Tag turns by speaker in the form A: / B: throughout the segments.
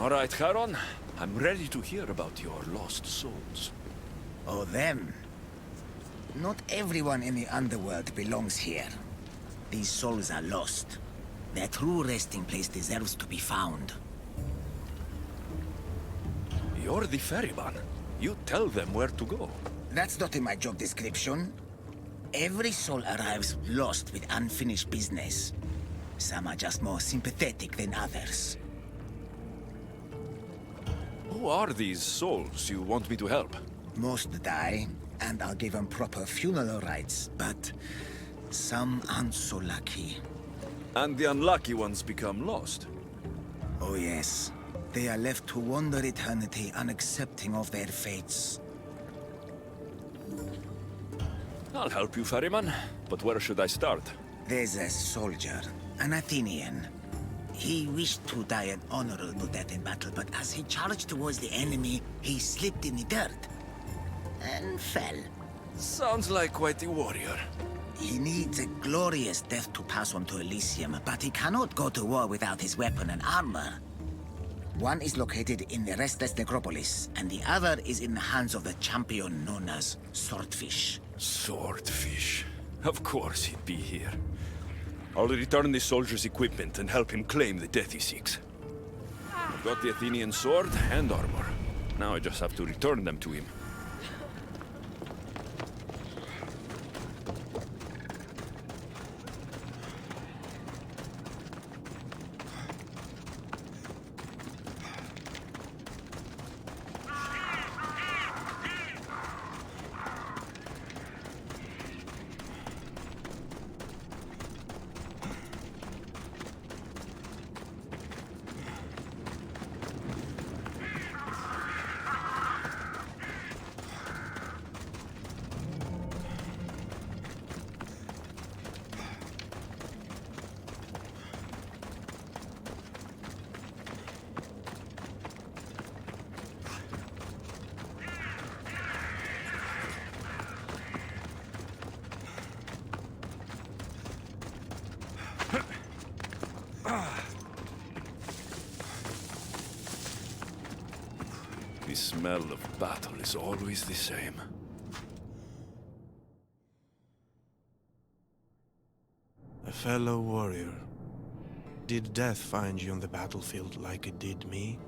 A: All right, Charon. I'm ready to hear about your lost souls.
B: Oh, them. Not everyone in the underworld belongs here. These souls are lost. Their true resting place deserves to be found.
A: You're the ferryman. You tell them where to go.
B: That's not in my job description. Every soul arrives lost with unfinished business. Some are just more sympathetic than others.
A: Who are these souls you want me to help?
B: Most die, and I'll give them proper funeral rites, but some aren't so lucky.
A: And the unlucky ones become lost.
B: Oh yes. They are left to wander eternity unaccepting of their fates.
A: I'll help you, ferryman. But where should I start?
B: There's a soldier, an Athenian. He wished to die an honorable death in battle, but as he charged towards the enemy, he slipped in the dirt and fell.
A: Sounds like quite a warrior.
B: He needs a glorious death to pass on to Elysium, but he cannot go to war without his weapon and armor. One is located in the Restless Necropolis, and the other is in the hands of the champion known as Swordfish.
A: Swordfish. Of course he'd be here. I'll return the soldier's equipment and help him claim the death he seeks. I've got the Athenian sword and armor. Now I just have to return them to him. The smell of battle is always the same.
C: A fellow warrior. Did death find you on the battlefield like it did me?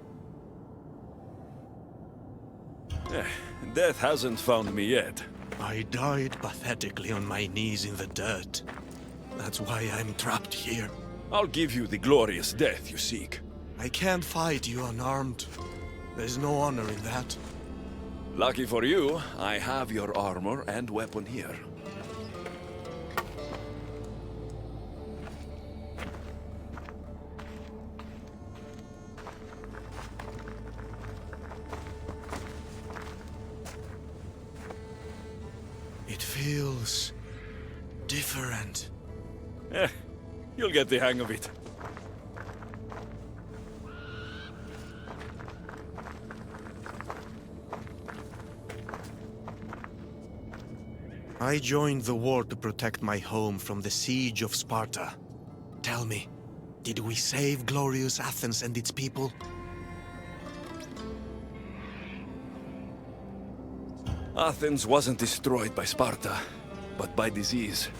A: Death hasn't found me yet.
C: I died pathetically on my knees in the dirt. That's why I'm trapped here.
A: I'll give you the glorious death you seek.
C: I can't fight you unarmed. There's no honor in that.
A: Lucky for you, I have your armor and weapon here.
C: It feels different.
A: You'll get the hang of it.
C: I joined the war to protect my home from the siege of Sparta. Tell me, did we save glorious Athens and its people?
A: Athens wasn't destroyed by Sparta, but by disease.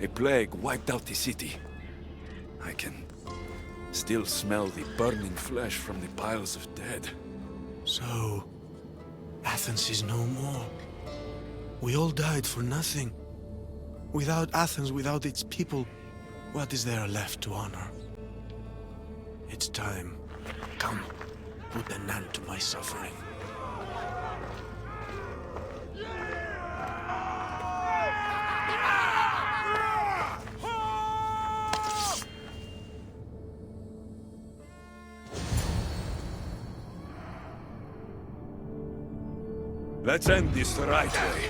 A: A plague wiped out the city. I can still smell the burning flesh from the piles of dead.
C: So, Athens is no more. We all died for nothing. Without Athens, without its people, what is there left to honor? It's time. Come, put an end to my suffering.
A: Let's end this the right way.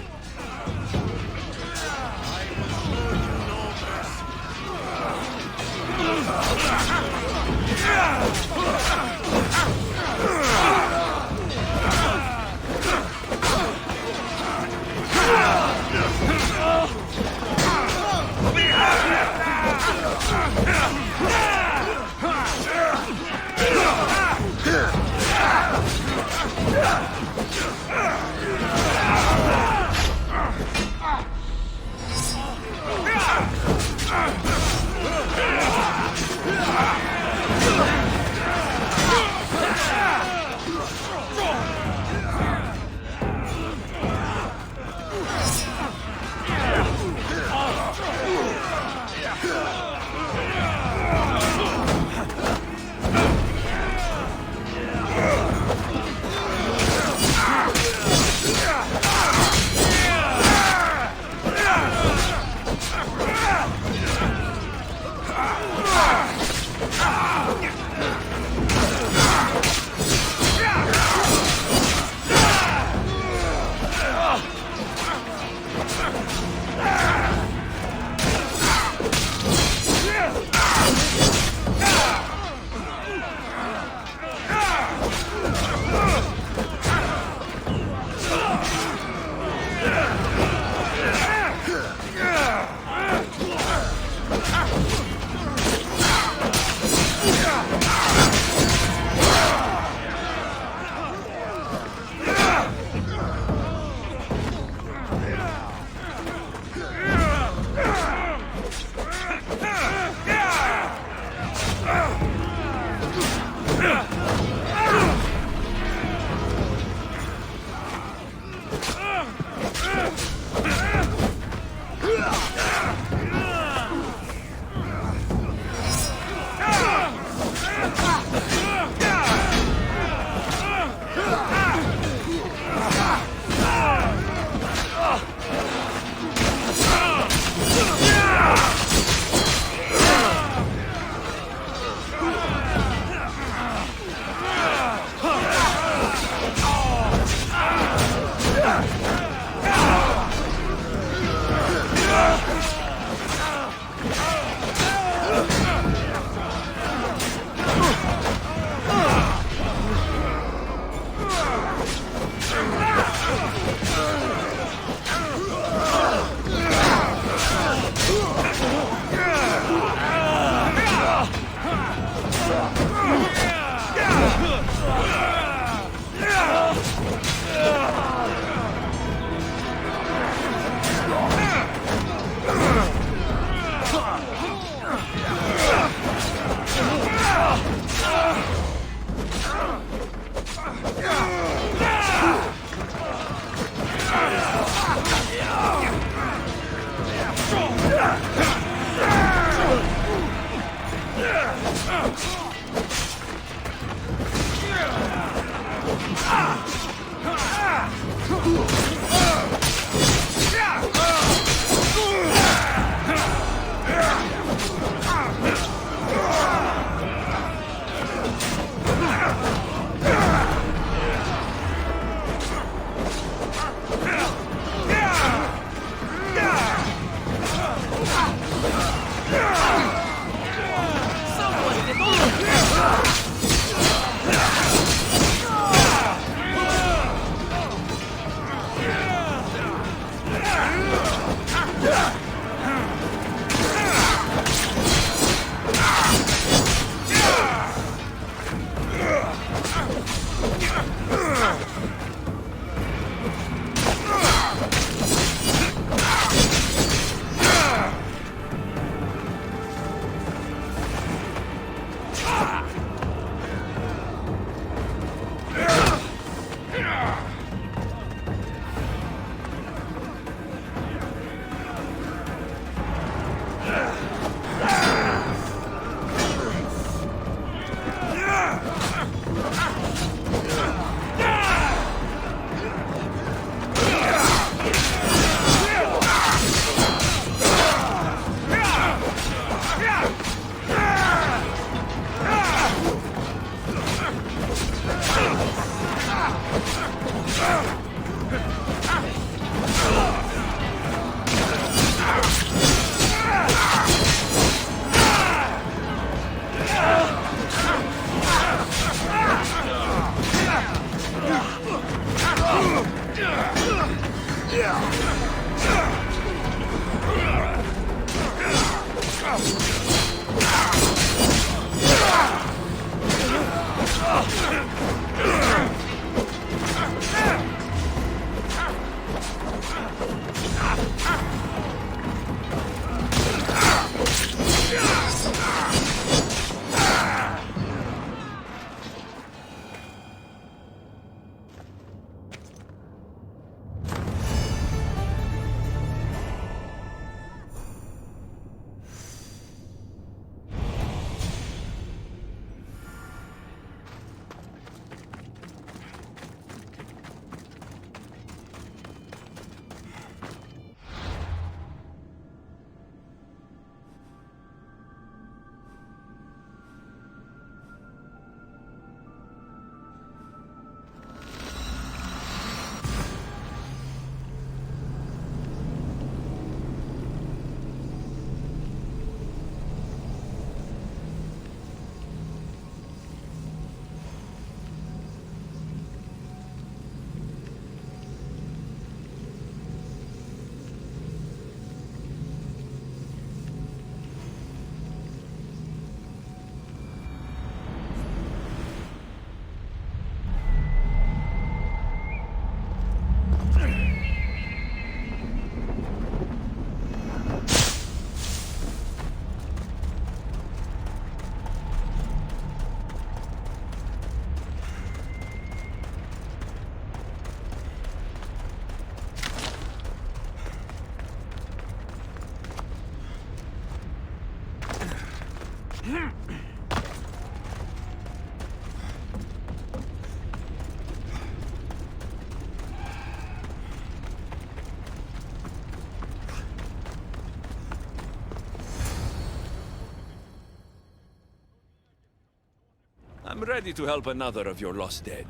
A: I'm ready to help another of your lost dead.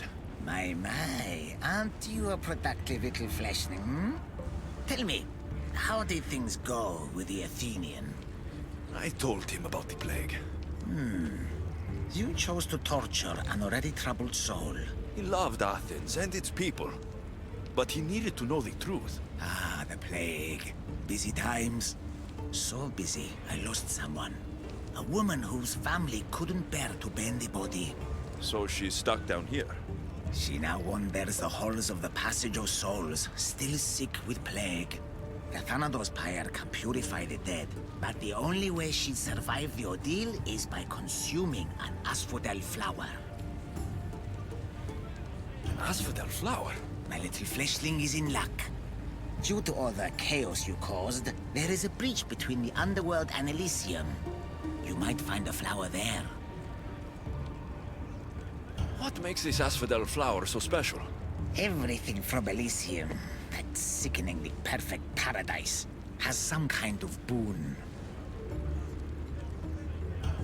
B: My, aren't you a productive little fleshling, hmm? Tell me, how did things go with the Athenian?
A: I told him about the plague.
B: You chose to torture an already troubled soul.
A: He loved Athens and its people. But he needed to know the truth.
B: Ah, the plague. Busy times. So busy, I lost someone. A woman whose family couldn't bear to bend the body.
A: So she's stuck down here.
B: She now wanders the halls of the Passage of Souls, still sick with plague. The Thanatos pyre can purify the dead, but the only way she'd survive the ordeal is by consuming an asphodel flower.
A: An asphodel flower?
B: My little fleshling is in luck. Due to all the chaos you caused, there is a breach between the underworld and Elysium. You might find a flower there.
A: What makes this asphodel flower so special?
B: Everything from Elysium, that sickeningly perfect paradise, has some kind of boon.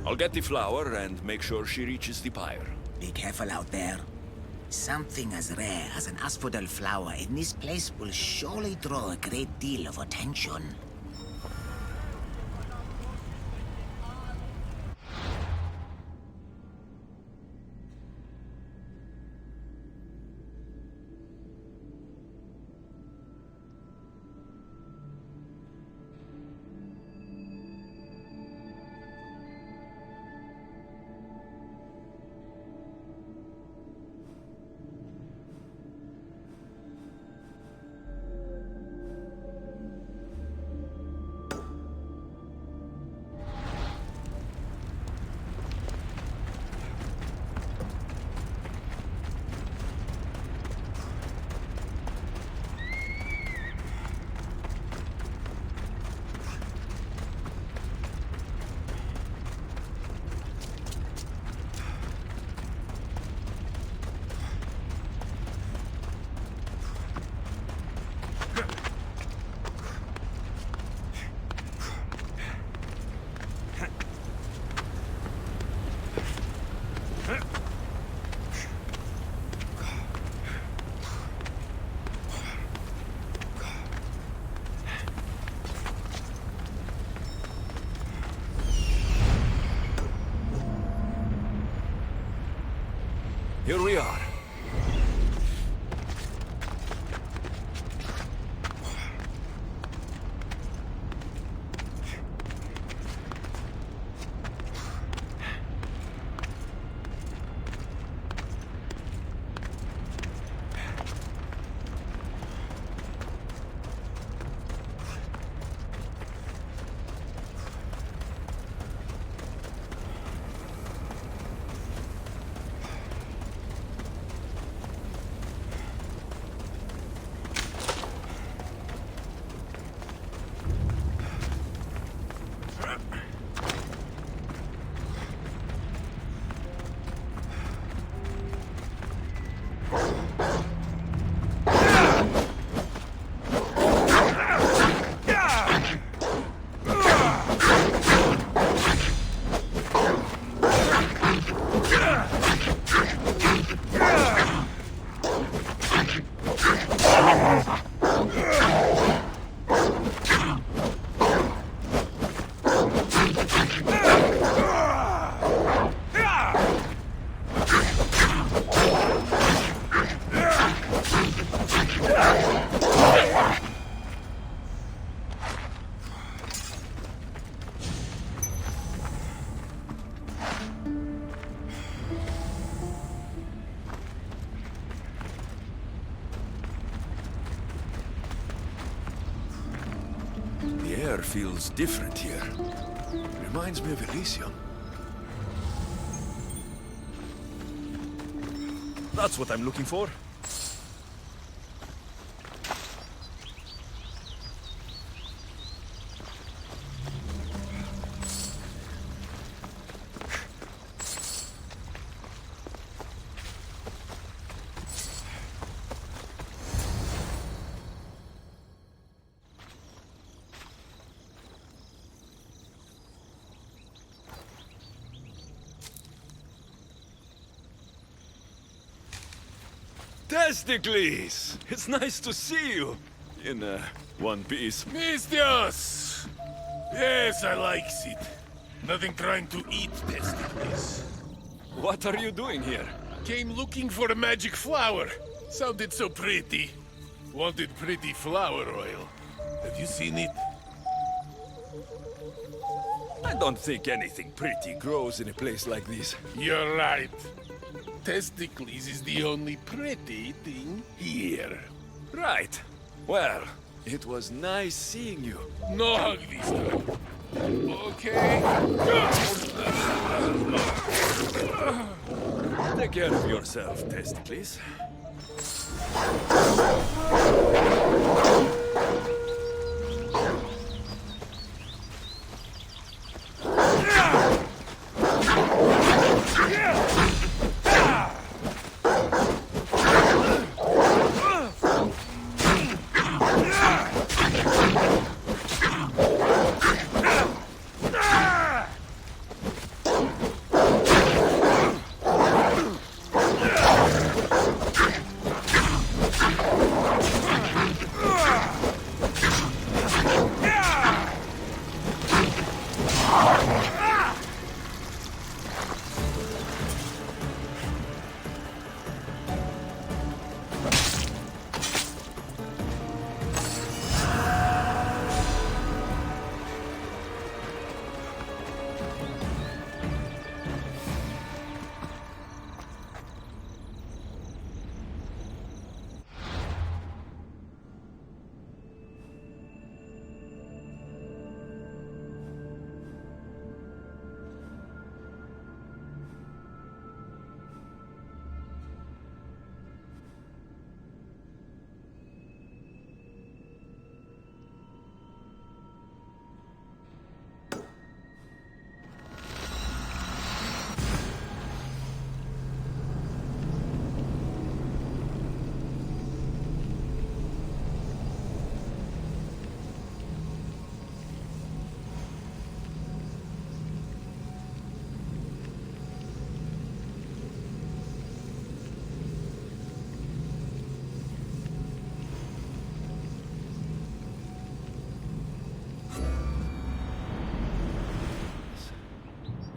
A: I'll get the flower and make sure she reaches the pyre.
B: Be careful out there. Something as rare as an asphodel flower in this place will surely draw a great deal of attention.
A: Here we are. The air feels different here. Reminds me of Elysium. That's what I'm looking for. Testicles! It's nice to see you. In, one piece.
D: Mistios! Yes, I likes it. Nothing trying to eat testicles.
A: What are you doing here?
D: Came looking for a magic flower. Sounded so pretty. Wanted pretty flower oil. Have you seen it?
A: I don't think anything pretty grows in a place like this.
D: You're right. Testicles is the only pretty thing here.
A: Right. Well, it was nice seeing you.
D: No hug this time. Okay?
A: Take care of yourself, Testicles.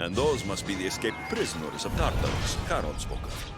A: And those must be the escaped prisoners of Tartarus Charon spoke of.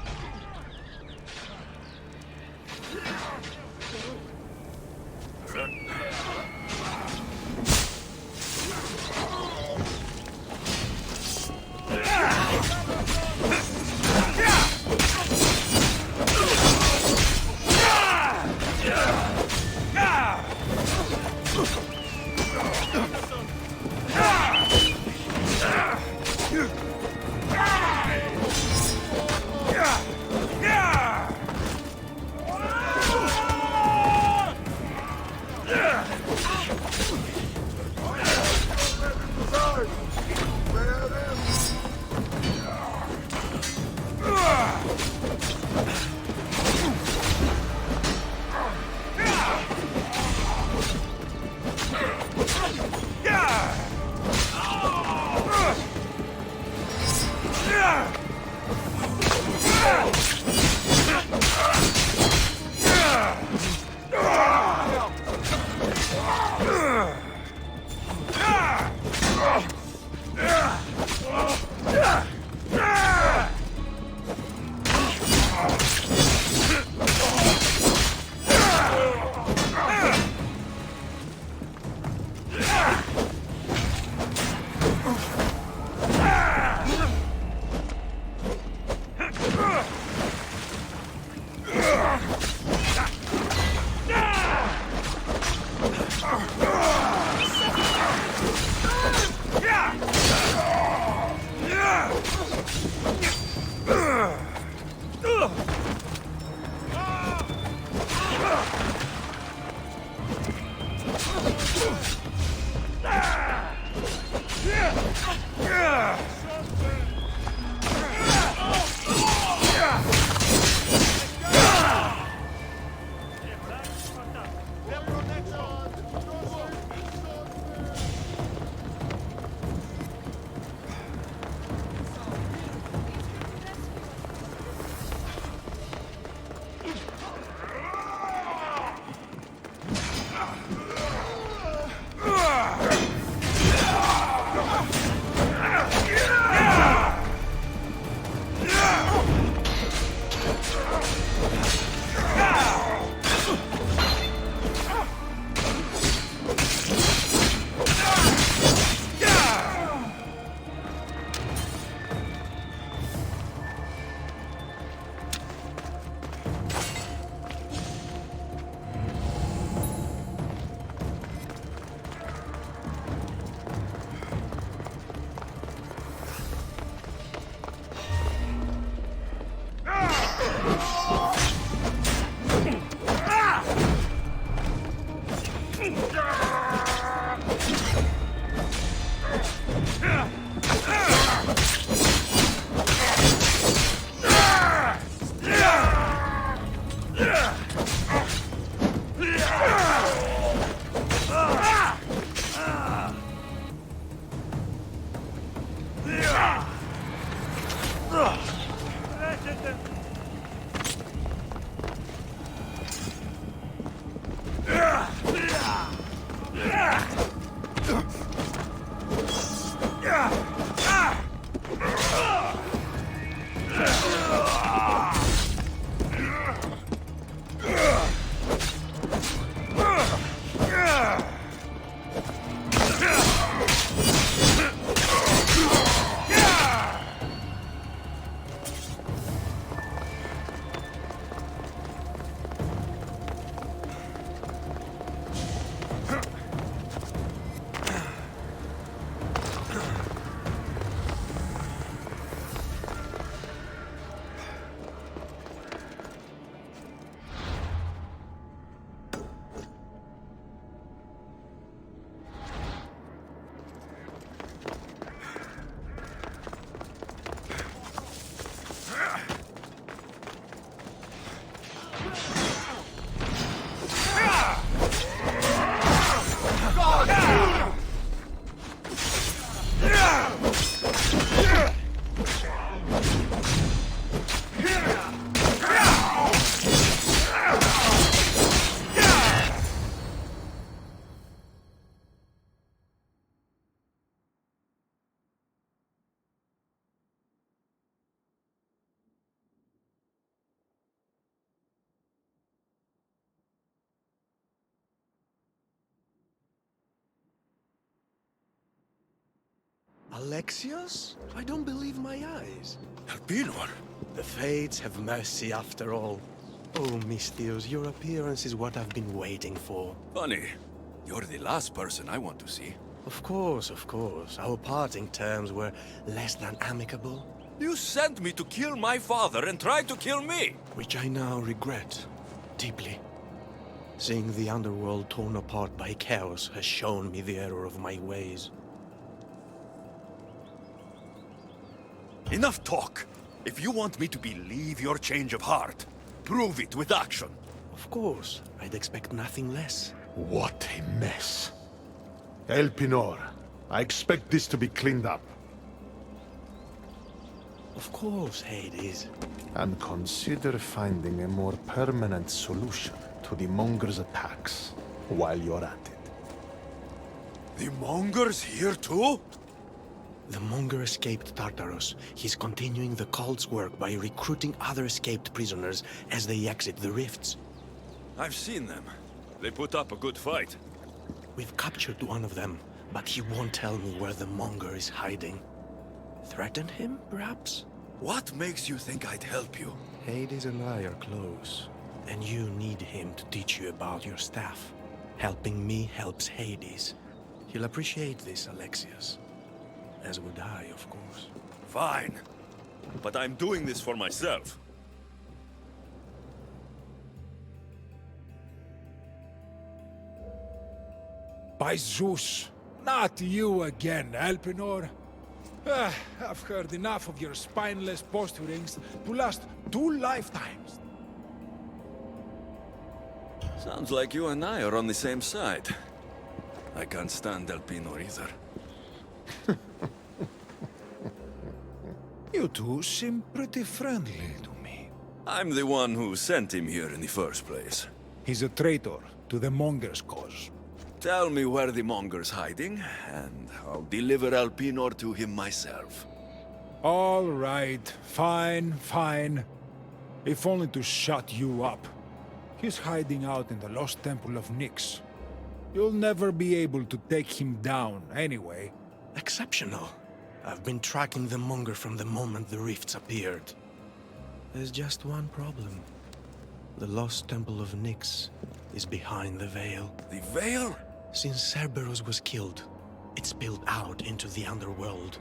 C: Alexios? I don't believe my eyes.
A: Elpenor?
C: The fates have mercy after all. Oh, Mystios, your appearance is what I've been waiting for.
A: Funny. You're the last person I want to see.
C: Of course, of course. Our parting terms were less than amicable.
A: You sent me to kill my father and tried to kill me!
C: Which I now regret deeply. Seeing the underworld torn apart by chaos has shown me the error of my ways.
A: Enough talk! If you want me to believe your change of heart, prove it with action.
C: Of course, I'd expect nothing less.
E: What a mess. Elpenor, I expect this to be cleaned up.
C: Of course, Hades.
E: And consider finding a more permanent solution to the Monger's attacks while you're at it.
A: The Mongers here too?
C: The Monger escaped Tartarus. He's continuing the cult's work by recruiting other escaped prisoners as they exit the rifts.
A: I've seen them. They put up a good fight.
C: We've captured one of them, but he won't tell me where the Monger is hiding. Threaten him, perhaps?
A: What makes you think I'd help you?
C: Hades and I are close, and you need him to teach you about your staff. Helping me helps Hades. He'll appreciate this, Alexios. As would I, of course.
A: Fine. But I'm doing this for myself.
F: By Zeus, not you again, Elpenor. I've heard enough of your spineless posturings to last 2 lifetimes.
A: Sounds like you and I are on the same side. I can't stand Elpenor either.
F: You two seem pretty friendly to me.
A: I'm the one who sent him here in the first place.
F: He's a traitor to the Monger's cause.
A: Tell me where the Monger's hiding, and I'll deliver Elpenor to him myself.
F: All right, fine, fine. If only to shut you up. He's hiding out in the lost temple of Nyx. You'll never be able to take him down anyway.
C: Exceptional. I've been tracking the Monger from the moment the rifts appeared. There's just one problem. The lost temple of Nyx is behind the veil.
A: The veil?
C: Since Cerberus was killed, it spilled out into the underworld.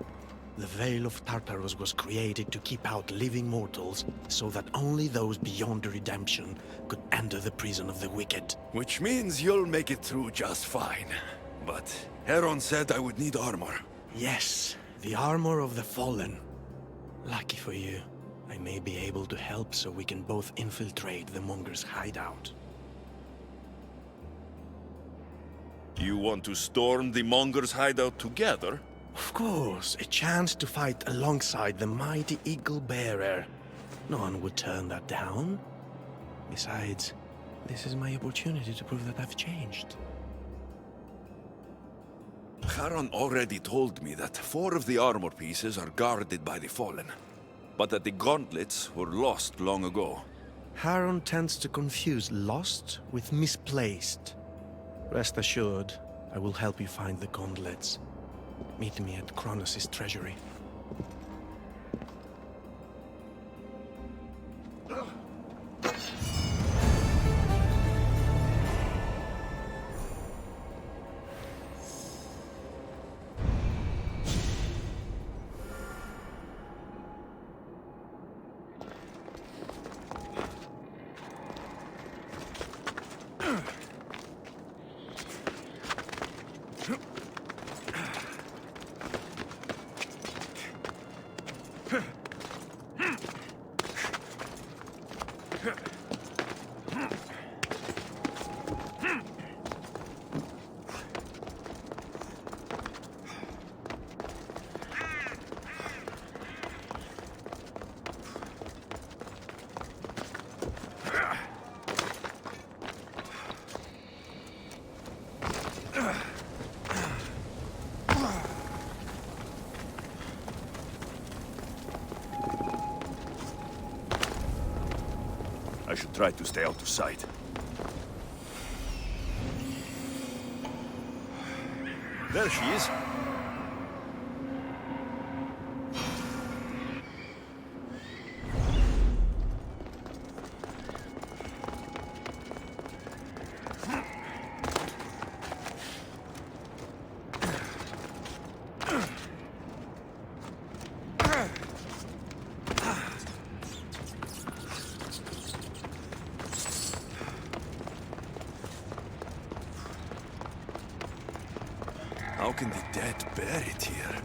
C: The Veil of Tartarus was created to keep out living mortals, so that only those beyond redemption could enter the prison of the wicked.
A: Which means you'll make it through just fine. But Charon said I would need armor.
C: Yes, the armor of the fallen. Lucky for you, I may be able to help so we can both infiltrate the Monger's hideout.
A: You want to storm the Monger's hideout together?
C: Of course, a chance to fight alongside the mighty Eagle Bearer. No one would turn that down. Besides, this is my opportunity to prove that I've changed.
A: Charon already told me that 4 of the armor pieces are guarded by the Fallen, but that the gauntlets were lost long ago.
C: Charon tends to confuse lost with misplaced. Rest assured, I will help you find the gauntlets. Meet me at Kronos' treasury.
A: I should try to stay out of sight. There she is. How can the dead bear it here?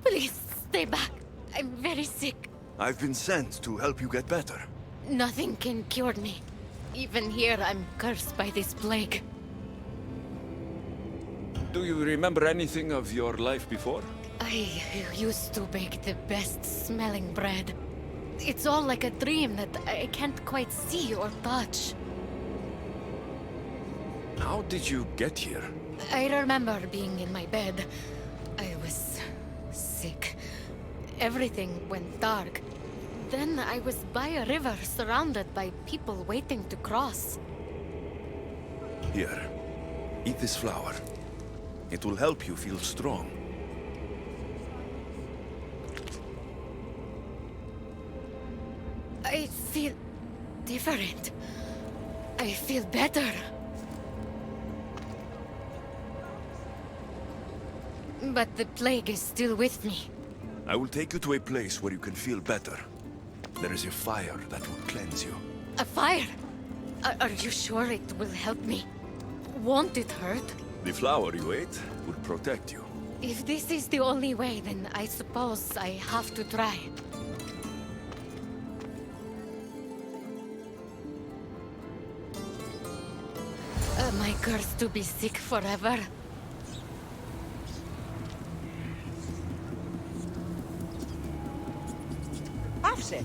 G: Please, stay back. I'm very sick.
A: I've been sent to help you get better.
G: Nothing can cure me. Even here, I'm cursed by this plague.
A: Do you remember anything of your life before?
G: I used to bake the best smelling bread. It's all like a dream that I can't quite see or touch.
A: How did you get here?
G: I remember being in my bed. I was sick. Everything went dark. Then I was by a river surrounded by people waiting to cross.
A: Here, eat this flower. It will help you feel strong.
G: I feel different. I feel better. But the plague is still with me.
A: I will take you to a place where you can feel better. There is a fire that will cleanse you.
G: A fire? Are you sure it will help me? Won't it hurt?
A: The flower you ate will protect you.
G: If this is the only way, then I suppose I have to try. Am I cursed to be sick forever?
H: Offset.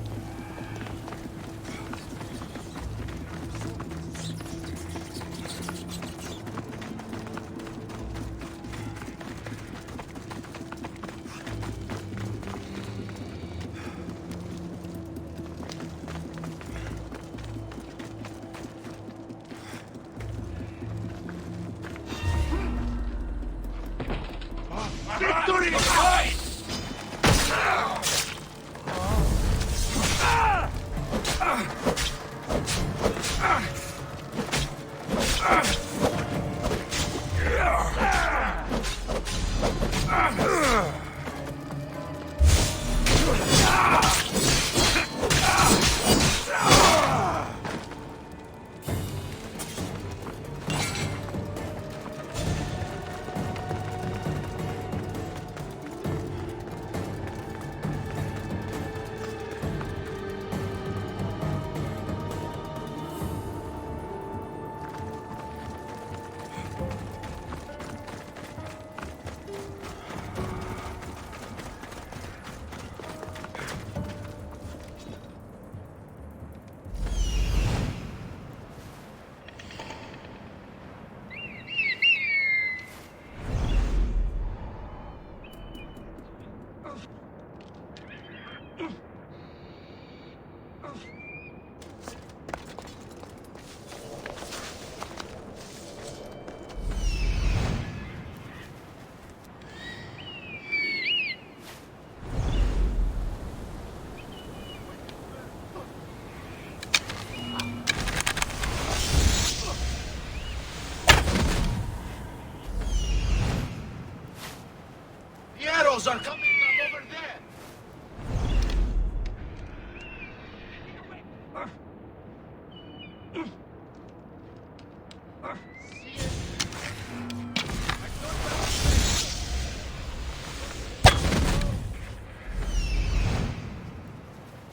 I: Are coming from over there!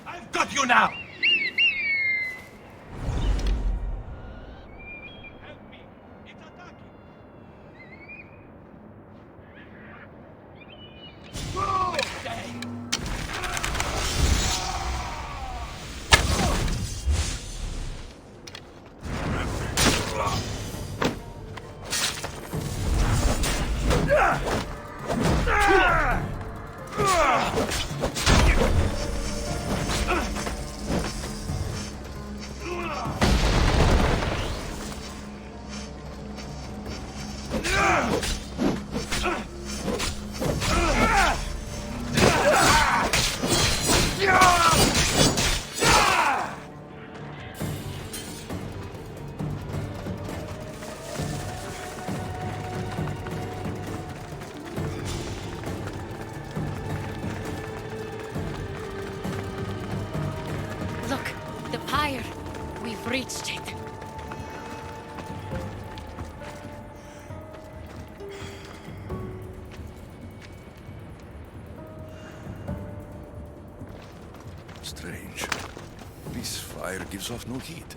I: I've got you now! Help me! It's attacking!
G: Look, the pyre. We've reached it.
A: gives off no heat.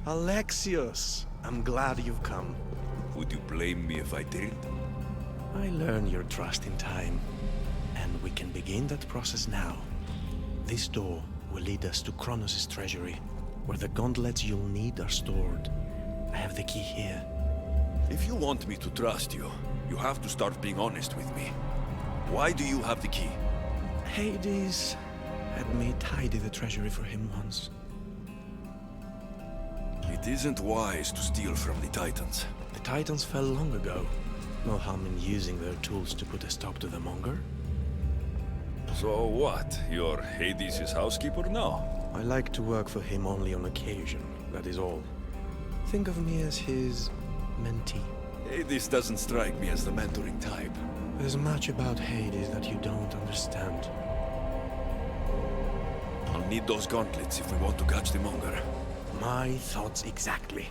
C: Alexios, I'm glad you've come.
A: Would you blame me if I did?
C: I learn your trust in time, and we can begin that process now. This door will lead us to Kronos' treasury, where the gauntlets you'll need are stored. I have the key here.
A: If you want me to trust you, you have to start being honest with me. Why do you have the key?
C: Hades had me tidy the treasury for him once.
A: It isn't wise to steal from the Titans.
C: The Titans fell long ago. No harm in using their tools to put a stop to the Monger.
A: So what? You're Hades' housekeeper now?
C: I like to work for him only on occasion, that is all. Think of me as his mentee.
A: Hades doesn't strike me as the mentoring type.
C: There's much about Hades that you don't understand.
A: I'll need those gauntlets if we want to catch the Monger.
C: My thoughts exactly.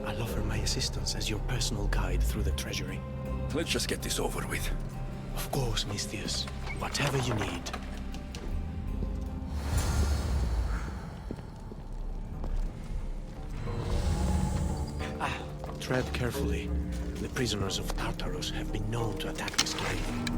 C: I'll offer my assistance as your personal guide through the treasury.
A: Let's just get this over with.
C: Of course, Misthios. Whatever you need. Tread carefully. The prisoners of Tartarus have been known to attack this cave.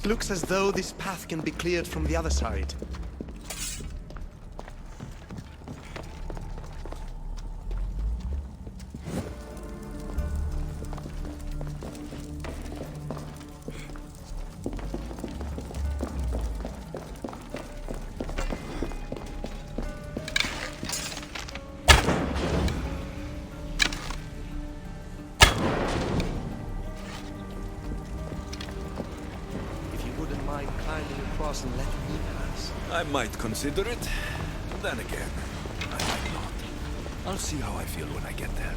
C: It looks as though this path can be cleared from the other side. And let me pass.
A: I might consider it. Then again, I might not. I'll see how I feel when I get there.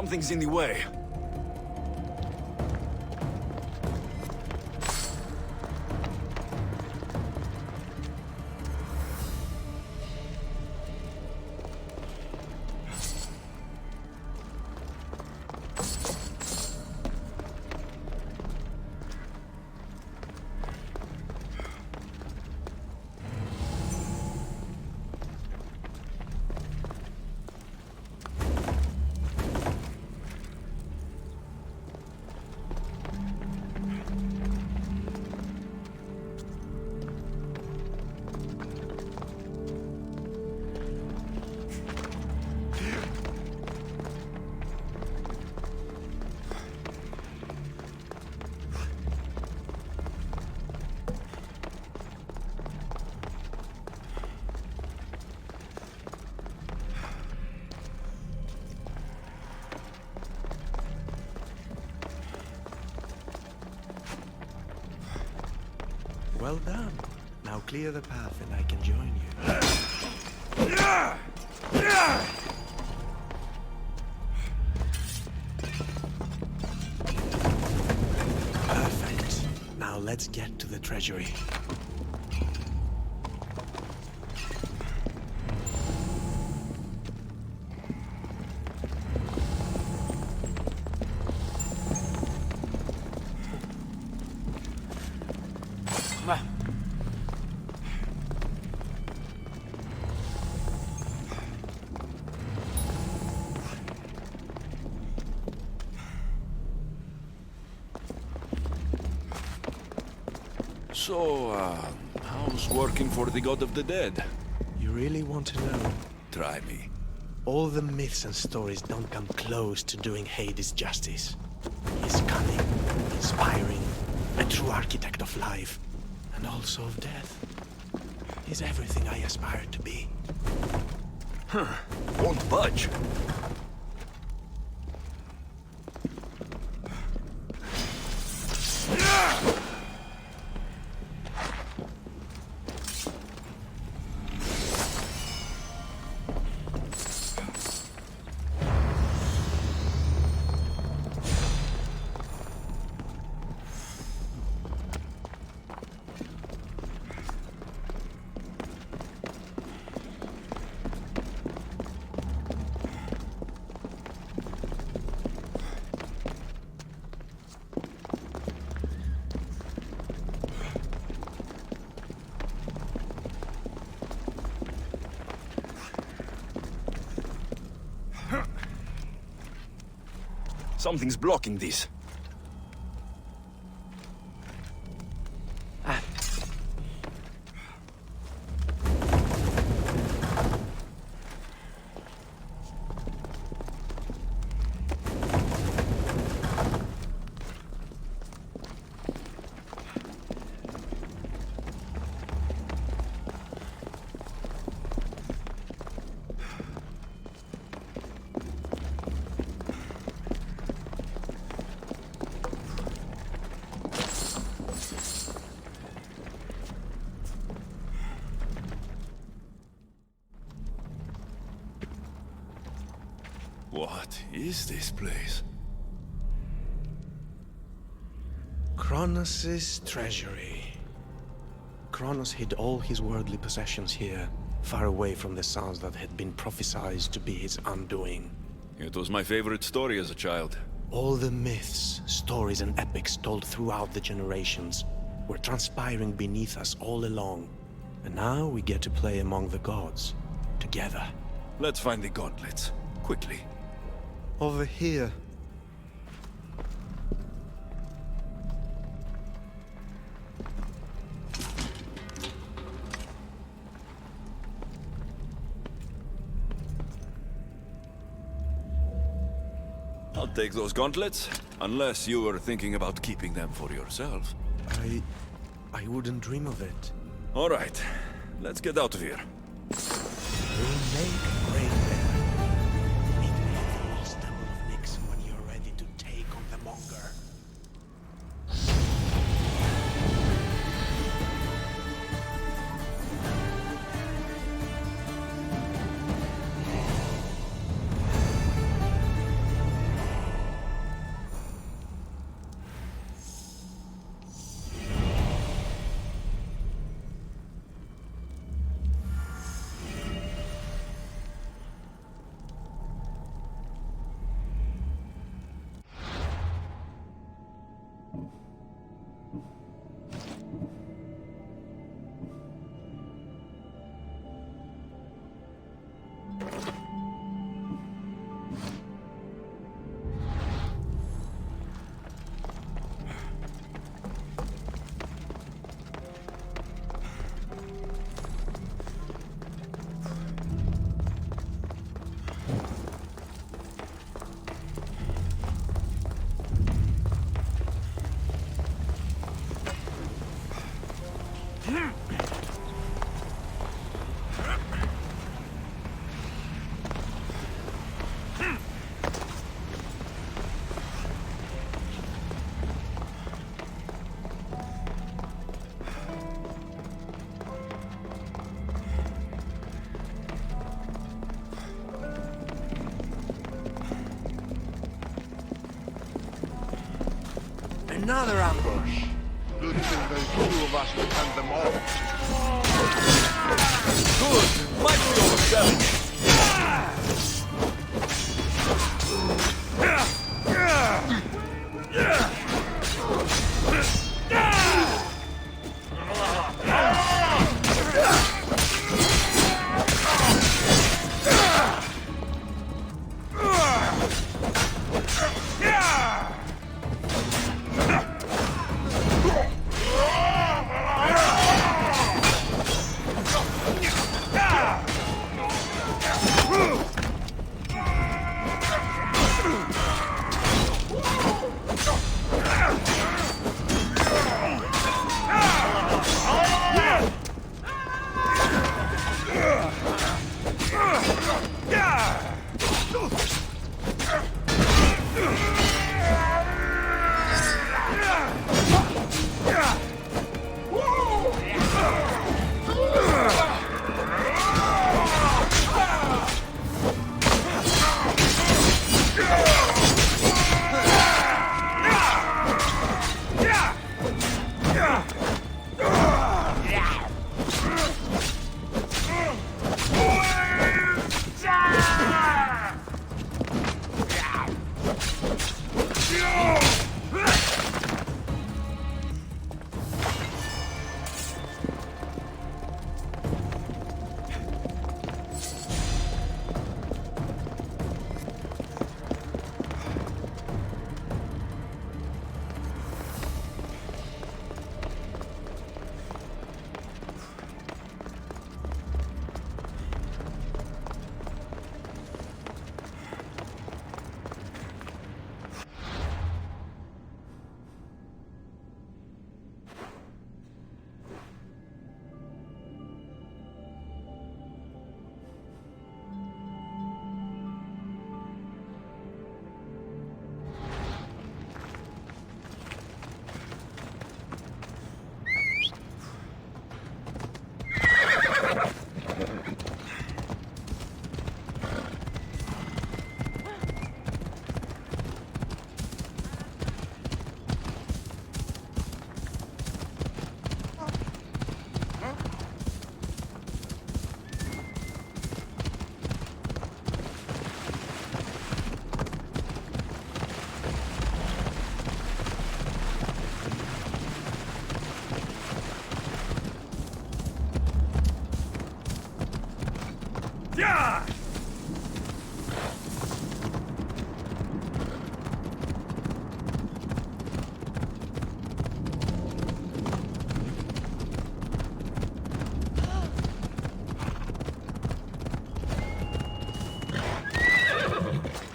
A: Something's in the way.
C: Well done. Now clear the path and I can join you. Perfect. Now let's get to the treasury.
A: So, how's working for the God of the Dead?
C: You really want to know?
A: Try me.
C: All the myths and stories don't come close to doing Hades justice. He's cunning, inspiring, a true architect of life, and also of death. He's everything I aspire to be.
A: Won't budge. Something's blocking this. What is this place?
C: Kronos' treasury. Kronos hid all his worldly possessions here, far away from the sons that had been prophesied to be his undoing.
A: It was my favorite story as a child.
C: All the myths, stories, and epics told throughout the generations were transpiring beneath us all along. And now we get to play among the gods, together.
A: Let's find the gauntlets, quickly.
C: Over here.
A: I'll take those gauntlets, unless you were thinking about keeping them for yourself.
C: I wouldn't dream of it.
A: All right, let's get out of here.
C: We make great there. Meet me at the Lost Temple of Nyx when you're ready to take on the Monger. Another ambush.
I: Good thing there's two of us to fend them off.
A: Good! Might be overselling.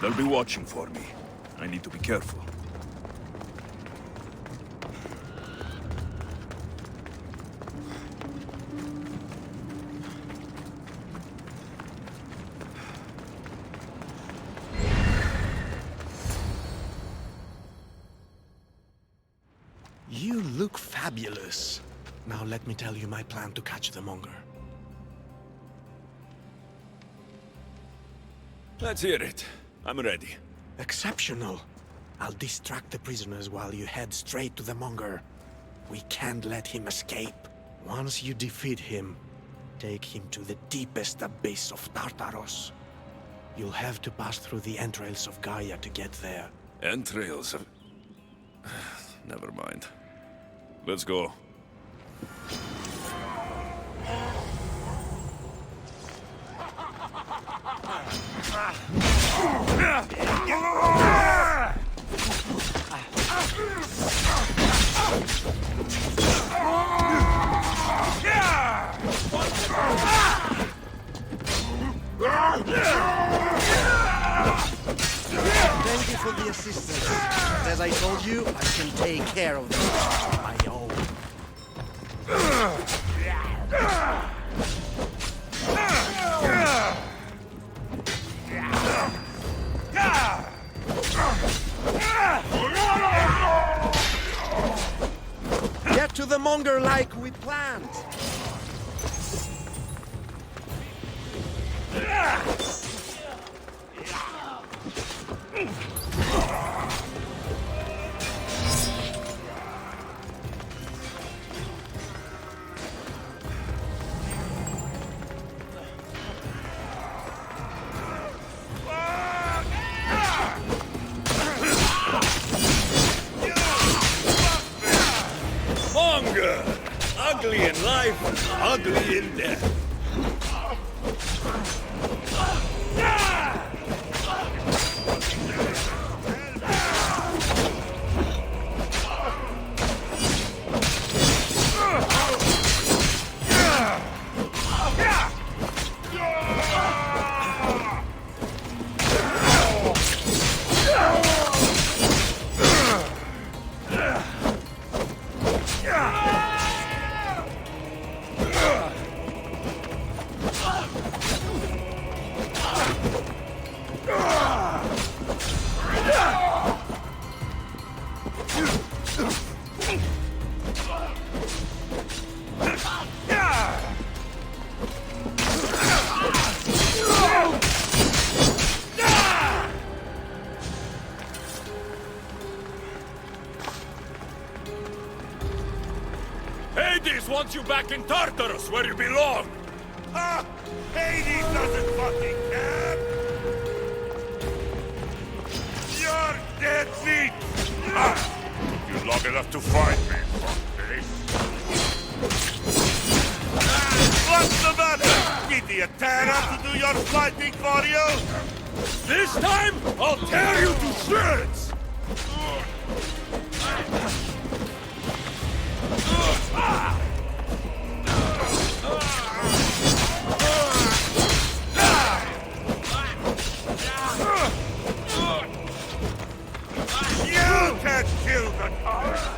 A: They'll be watching for me. I need to be careful.
C: You look fabulous. Now let me tell you my plan to catch the monger.
A: Let's hear it. I'm ready.
C: Exceptional. I'll distract the prisoners while you head straight to the monger. We can't let him escape. Once you defeat him, take him to the deepest abyss of Tartaros. You'll have to pass through the entrails of Gaia to get there.
A: Entrails of... Never mind. Let's go.
H: Thank you for the assistance. As I told you, I can take care of them on my own.
C: Get to the monger like we planned!
A: ugly in life, ugly in death. Hades wants you back in Tartarus, where you belong!
J: Ah! Hades doesn't fucking care! You're dead meat! Ah! Took you long enough to find me, fuckface. What's the matter? Need the Atara to do your fighting for you?
A: This time, I'll tear you to shreds!
J: You can't kill the Tara!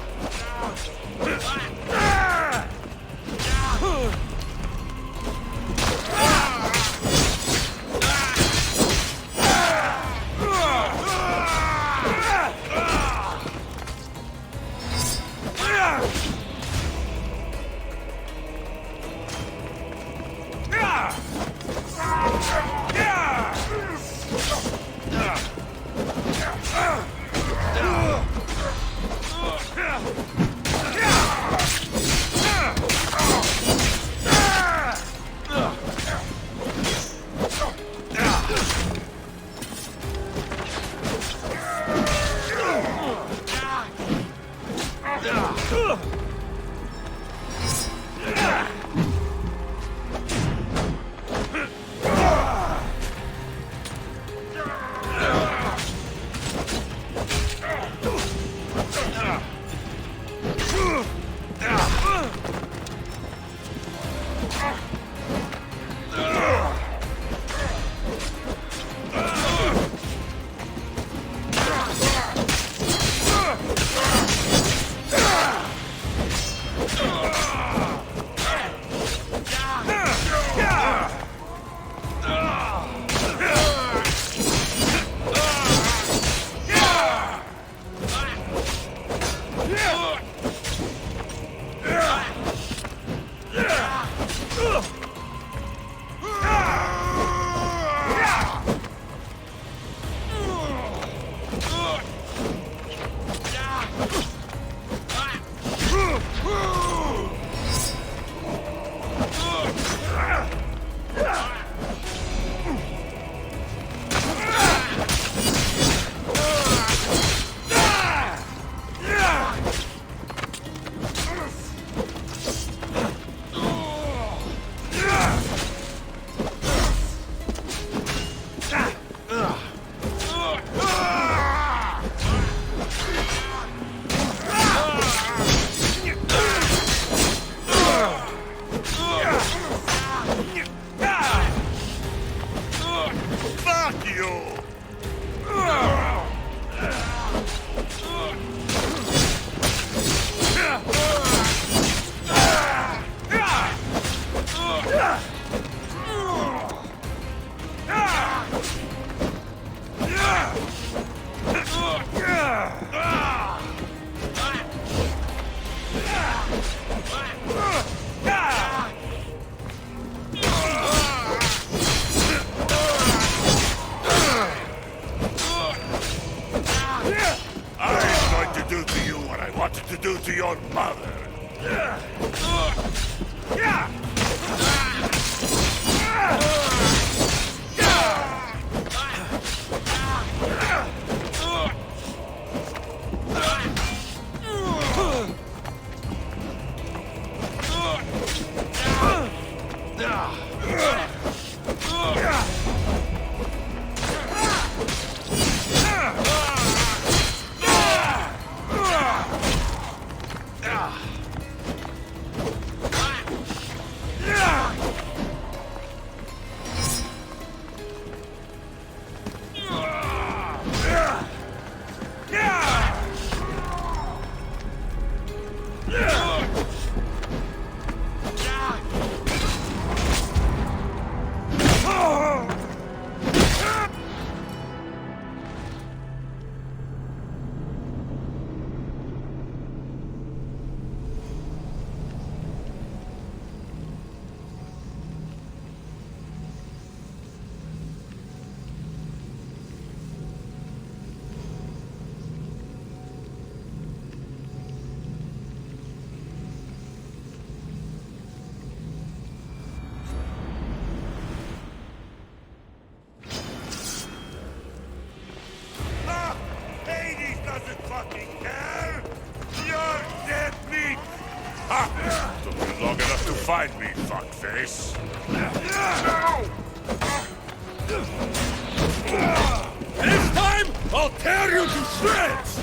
J: To your mother. Took you long enough to find me, fuckface.
A: This time, I'll tear you to shreds!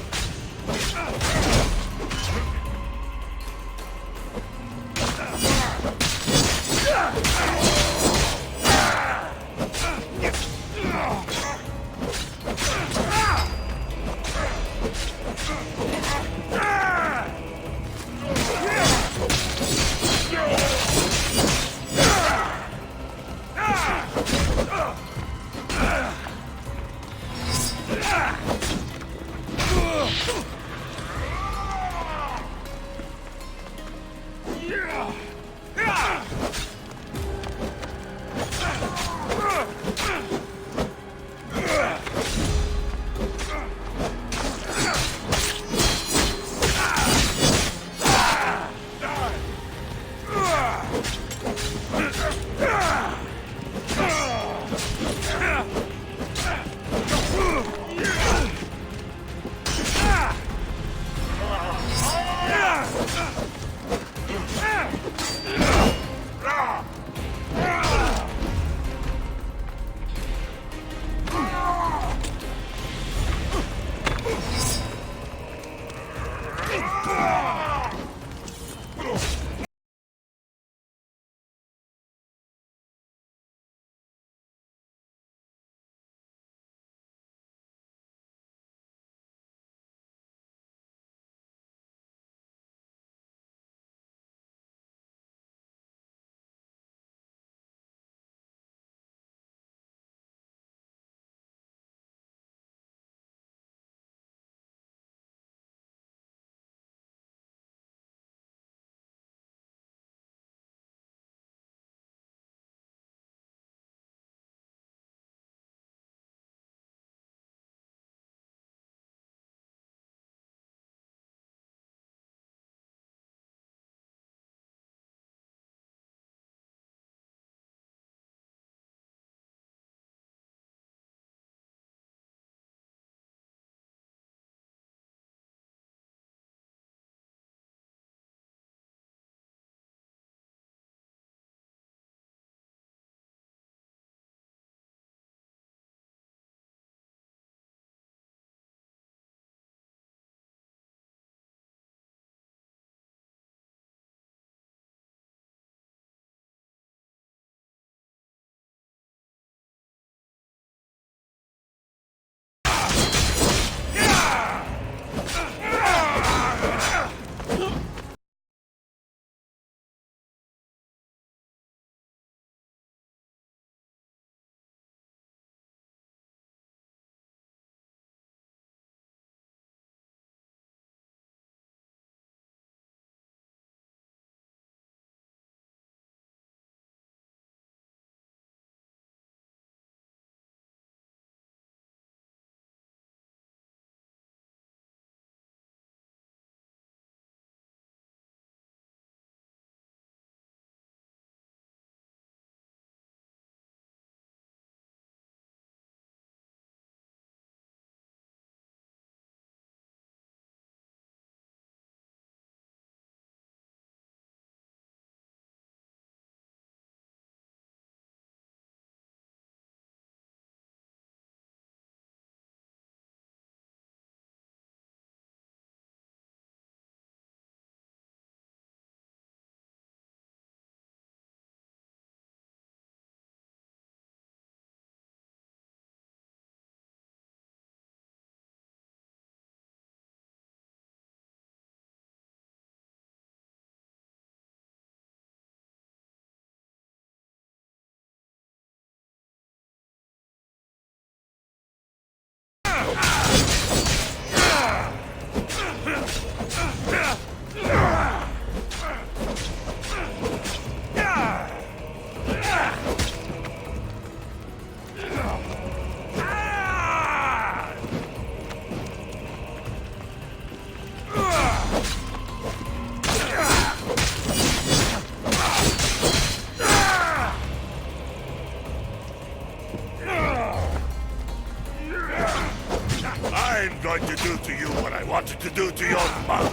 J: going to do to you what I wanted to do to your mother.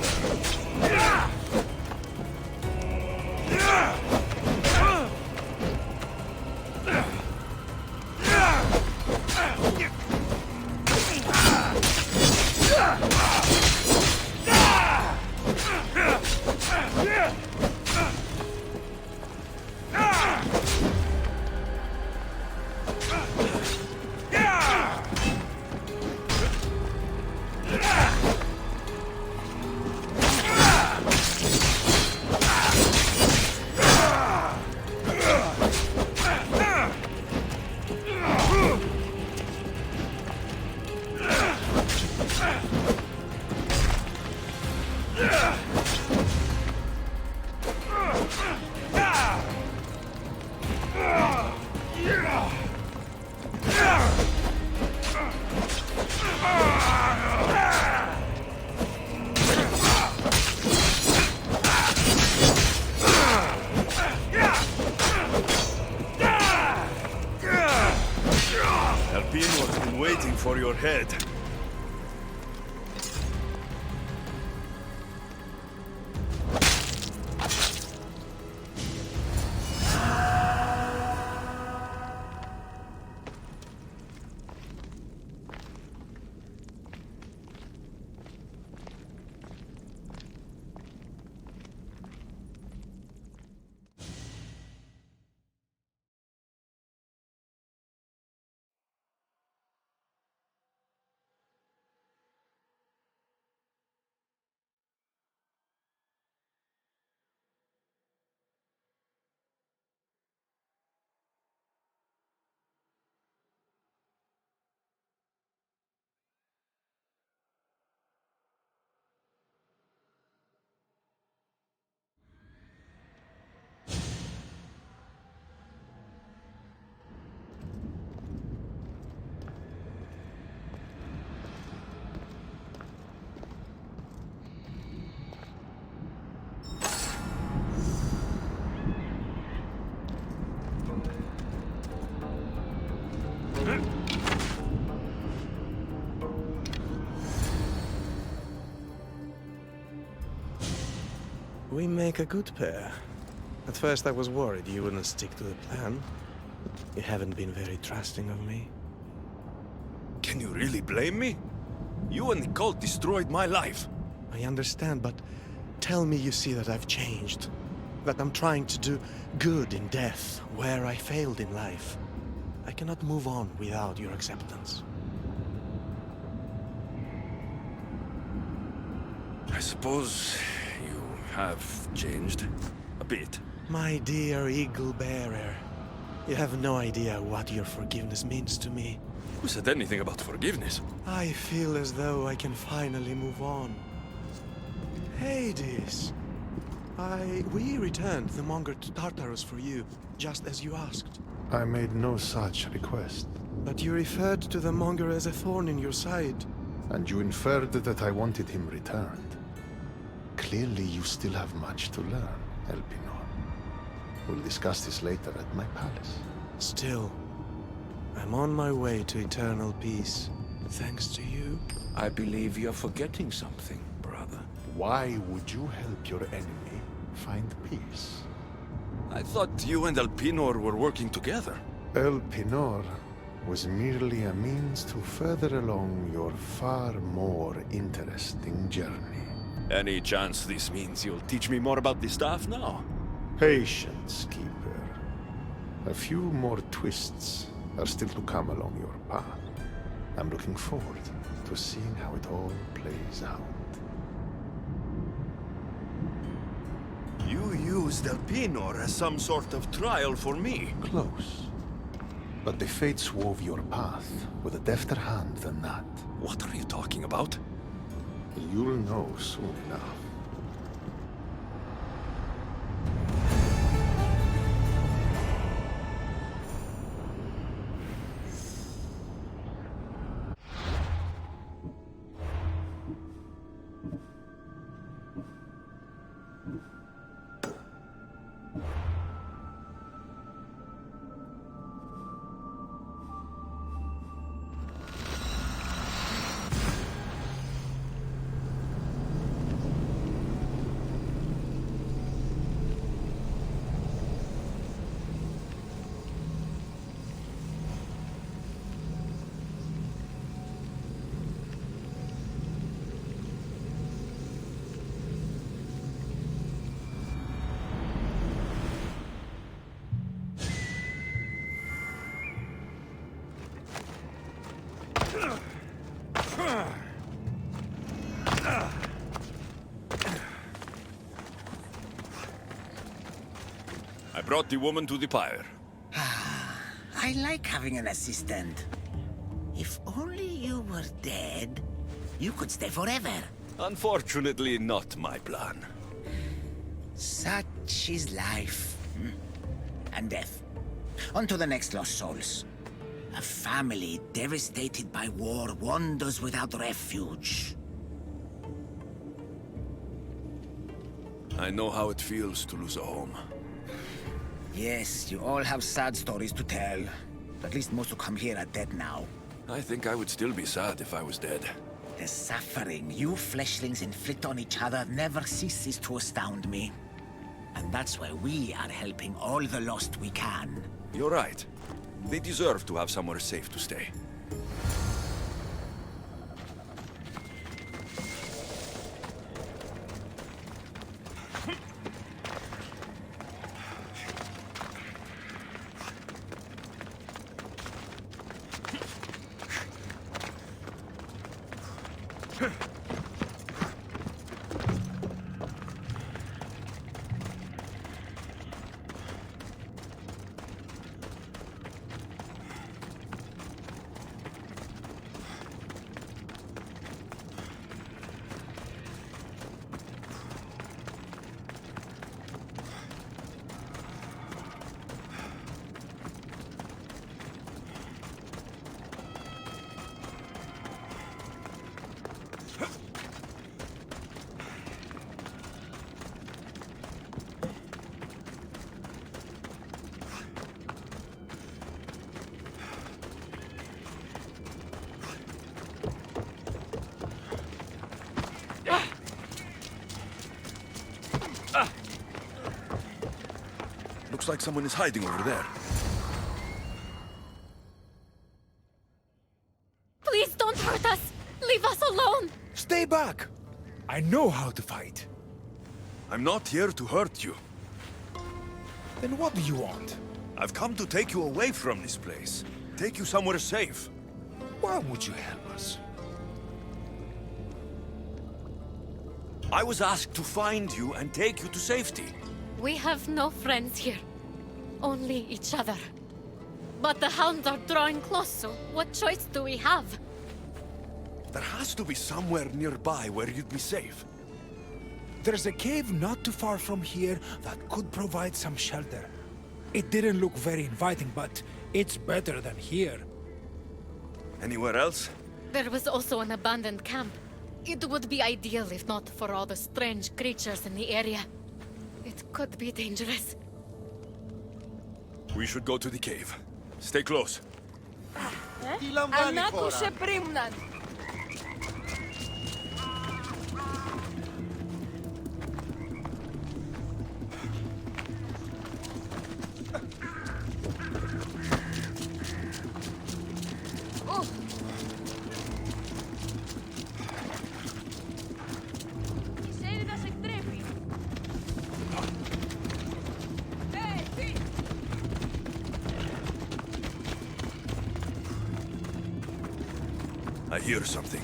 A: Elpenor's been waiting for your head.
C: We make a good pair. At first I was worried you wouldn't stick to the plan. You haven't been very trusting of me.
A: Can you really blame me? You and the cult destroyed my life.
C: I understand, but tell me you see that I've changed. That I'm trying to do good in death, where I failed in life. I cannot move on without your acceptance.
A: I suppose you have changed a bit.
C: My dear Eagle Bearer, you have no idea what your forgiveness means to me.
A: Who said anything about forgiveness?
C: I feel as though I can finally move on. Hades! We returned the monger to Tartarus for you, just as you asked.
E: I made no such request.
C: But you referred to the monger as a thorn in your side.
E: And you inferred that I wanted him returned. Clearly you still have much to learn, Elpenor. We'll discuss this later at my palace.
C: Still, I'm on my way to eternal peace, thanks to you.
A: I believe you're forgetting something, brother.
E: Why would you help your enemy find peace?
A: I thought you and Elpenor were working together.
E: Elpenor was merely a means to further along your far more interesting journey.
A: Any chance this means you'll teach me more about the staff now?
E: Patience, Keeper. A few more twists are still to come along your path. I'm looking forward to seeing how it all plays out.
A: You used Elpenor as some sort of trial for me.
E: Close. But the fates wove your path with a defter hand than that.
A: What are you talking about?
E: You'll know soon enough.
A: brought the woman to the pyre.
B: I like having an assistant. If only you were dead, you could stay forever.
A: Unfortunately, not my plan.
B: Such is life. And death. On to the next lost souls. A family devastated by war wanders without refuge.
A: I know how it feels to lose a home.
B: Yes, you all have sad stories to tell. At least most who come here are dead now.
A: I think I would still be sad if I was dead.
B: The suffering you fleshlings inflict on each other never ceases to astound me. And that's why we are helping all the lost we can.
A: You're right. They deserve to have somewhere safe to stay. Looks like someone is hiding over there.
G: Please don't hurt us! Leave us alone!
F: Stay back! I know how to fight.
A: I'm not here to hurt you.
F: Then what do you want?
A: I've come to take you away from this place. Take you somewhere safe.
F: Why would you help us?
A: I was asked to find you and take you to safety.
G: We have no friends here. Only each other. But the hounds are drawing close, so what choice do we have?
A: There has to be somewhere nearby where you'd be safe.
F: There's a cave not too far from here that could provide some shelter. It didn't look very inviting, but it's better than here.
A: Anywhere else?
G: There was also an abandoned camp. It would be ideal if not for all the strange creatures in the area. It could be dangerous.
A: We should go to the cave. Stay close.
K: Ανάκουσε πρίμναν. Η σέλιδα σε εκτρέπει.
A: I hear something.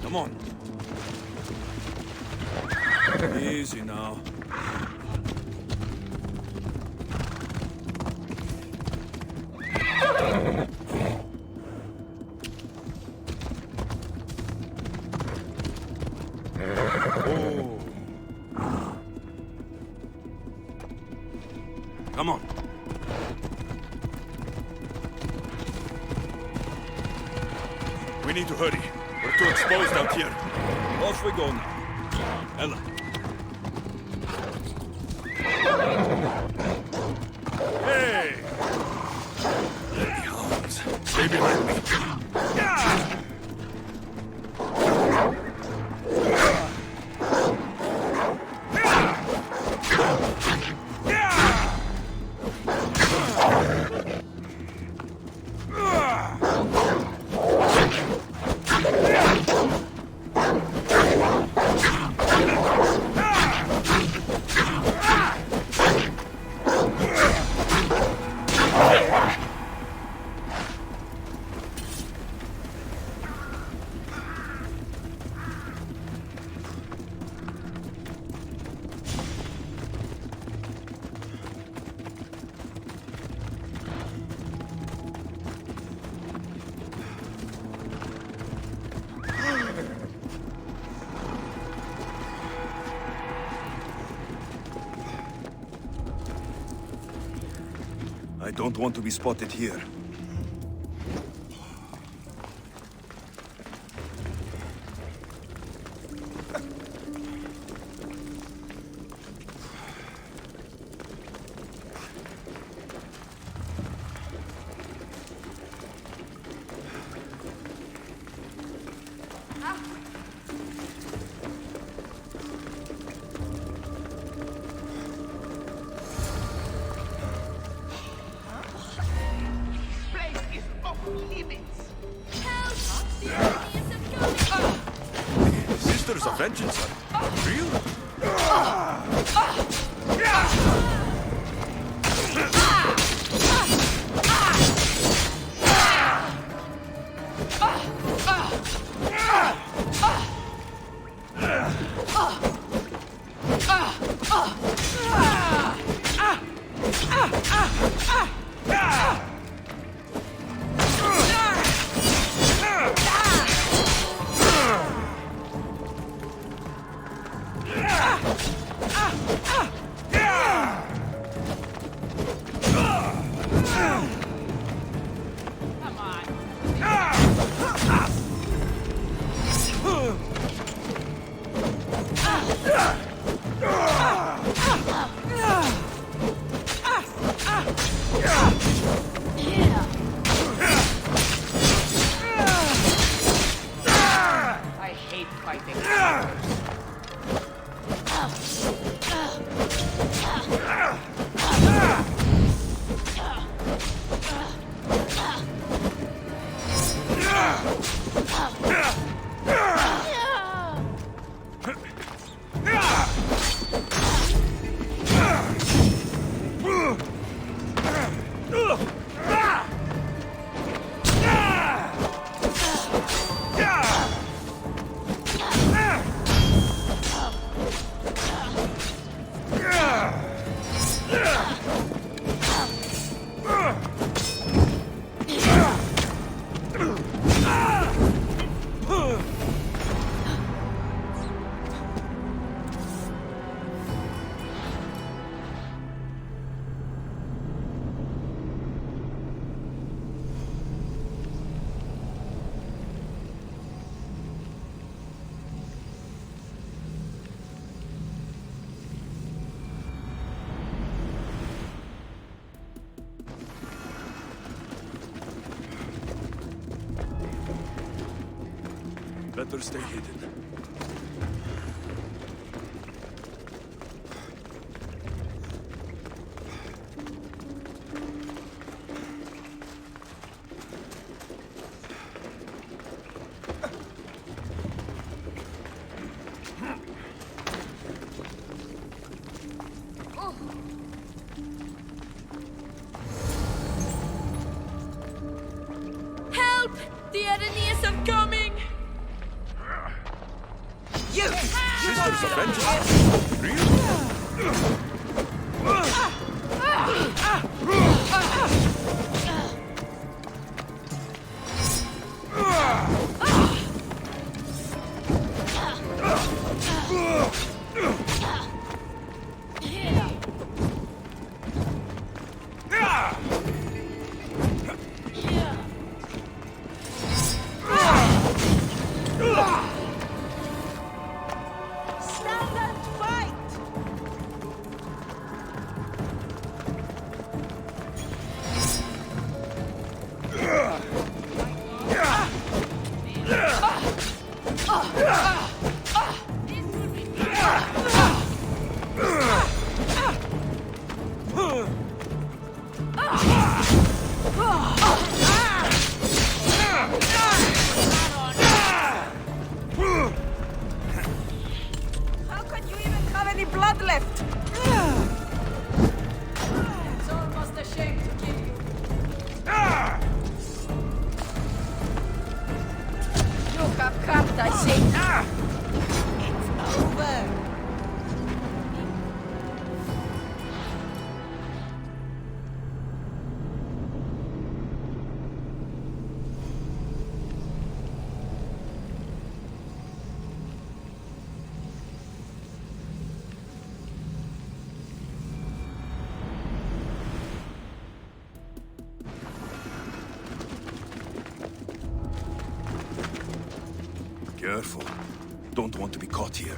A: Come on. Easy now. Come on. We need to hurry. We're too exposed out here. Off we go now. Ella. Hey! Bloody hounds. Stay behind me. I don't want to be spotted here. Sisters of Vengeance are real? Better stay hidden.
K: Help! The enemies are coming!
A: Sisters of Vengeance? Real?
K: How can you even have any blood left? It's almost a shame to kill you. You have cut, I see. It's over.
A: Careful. Don't want to be caught here.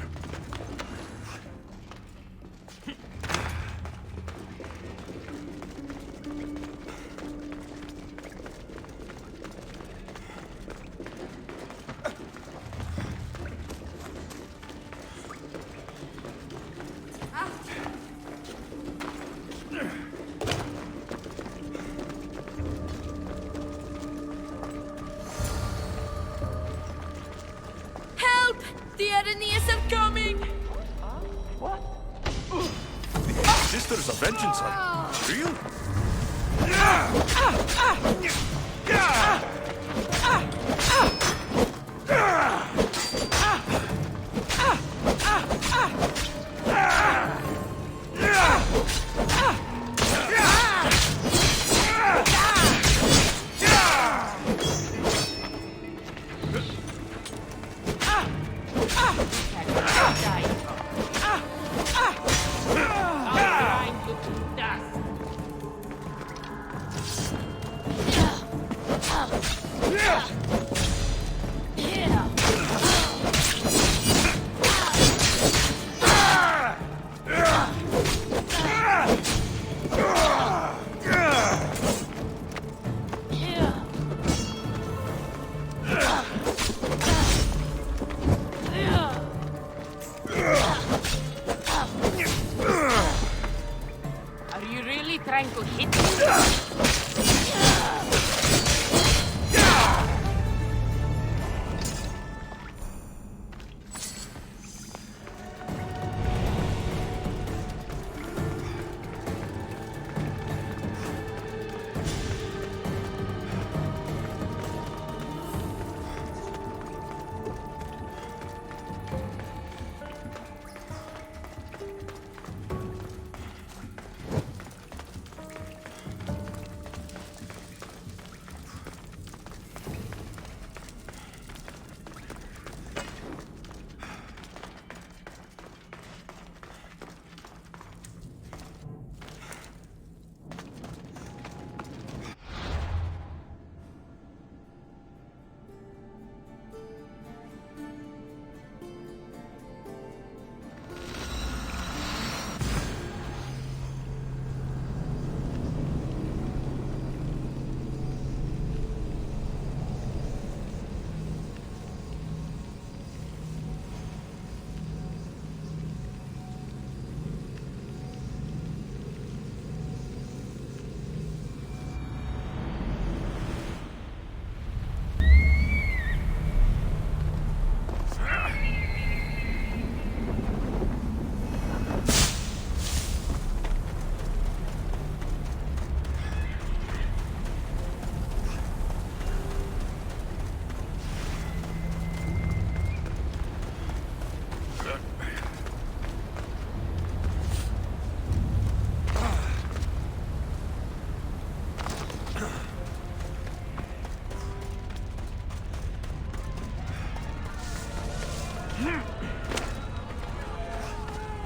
K: The enemies are coming!
A: What? The Sisters of Vengeance are real?
K: Trying to hit me?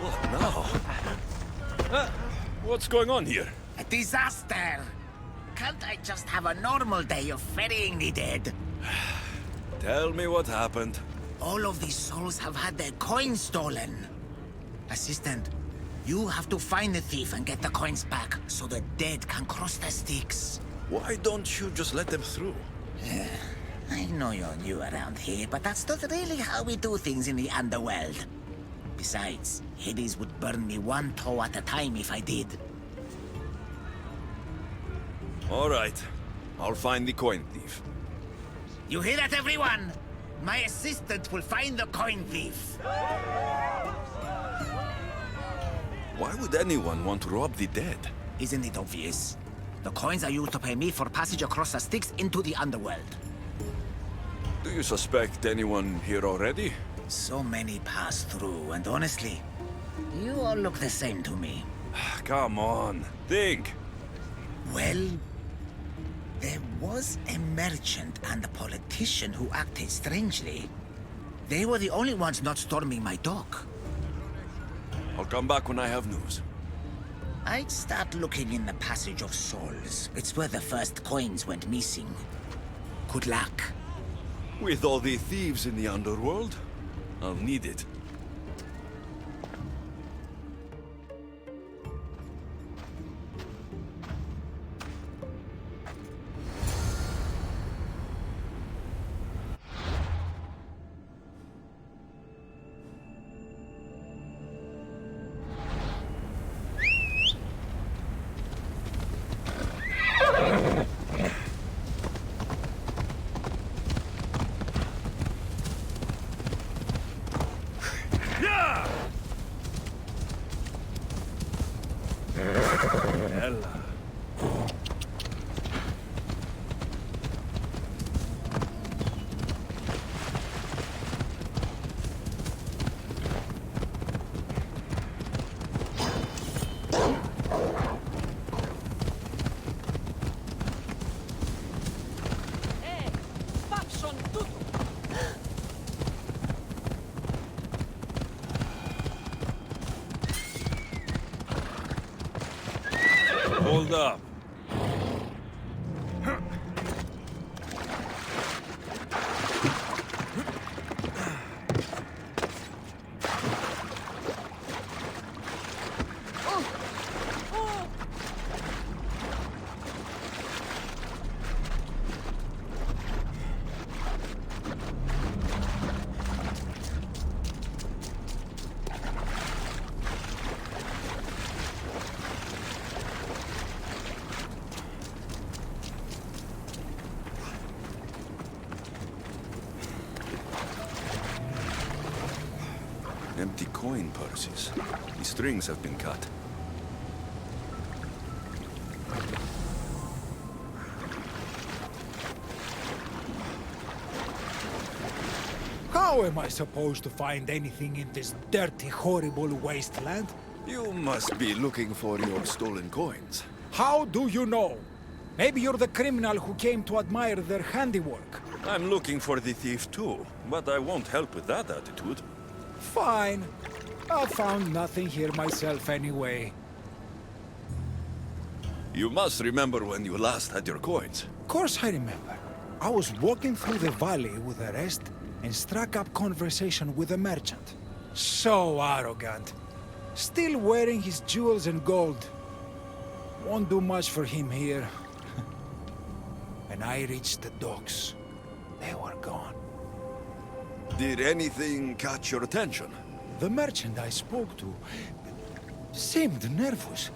A: What now? What's going on here?
B: A disaster! Can't I just have a normal day of ferrying the dead?
A: Tell me what happened.
B: All of these souls have had their coins stolen. Assistant, you have to find the thief and get the coins back, so the dead can cross the Styx.
A: Why don't you just let them through?
B: I know you're new around here, but that's not really how we do things in the underworld. Besides, Hades would burn me one toe at a time if I did.
A: All right. I'll find the coin thief.
B: You hear that, everyone? My assistant will find the coin thief.
A: Why would anyone want to rob the dead?
B: Isn't it obvious? The coins are used to pay me for passage across the Styx into the underworld.
A: Do you suspect anyone here already?
B: So many pass through, and honestly, you all look the same to me.
A: Come on, think.
B: Well, there was a merchant and a politician who acted strangely. They were the only ones not storming my dock.
A: I'll come back when I have news.
B: I'd start looking in the Passage of Souls. It's where the first coins went missing. Good luck.
A: With all the thieves in the underworld, I'll need it. Hold up. Empty coin purses. The strings have been cut.
F: How am I supposed to find anything in this dirty, horrible wasteland?
A: You must be looking for your stolen coins.
F: How do you know? Maybe you're the criminal who came to admire their handiwork.
A: I'm looking for the thief too, but I won't help with that attitude.
F: Fine. I found nothing here myself anyway.
A: You must remember when you last had your coins.
F: Of course I remember. I was walking through the valley with the rest and struck up conversation with a merchant. So arrogant. Still wearing his jewels and gold. Won't do much for him here. And I reached the docks. They were gone.
A: Did anything catch your attention?
F: The merchant I spoke to seemed nervous.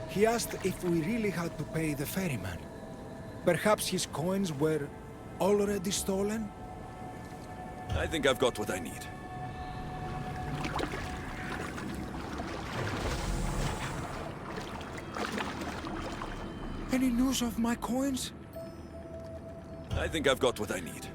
F: He asked if we really had to pay the ferryman. Perhaps his coins were already stolen?
A: I think I've got what I need.
F: Any news of my coins?
A: I think I've got what I need.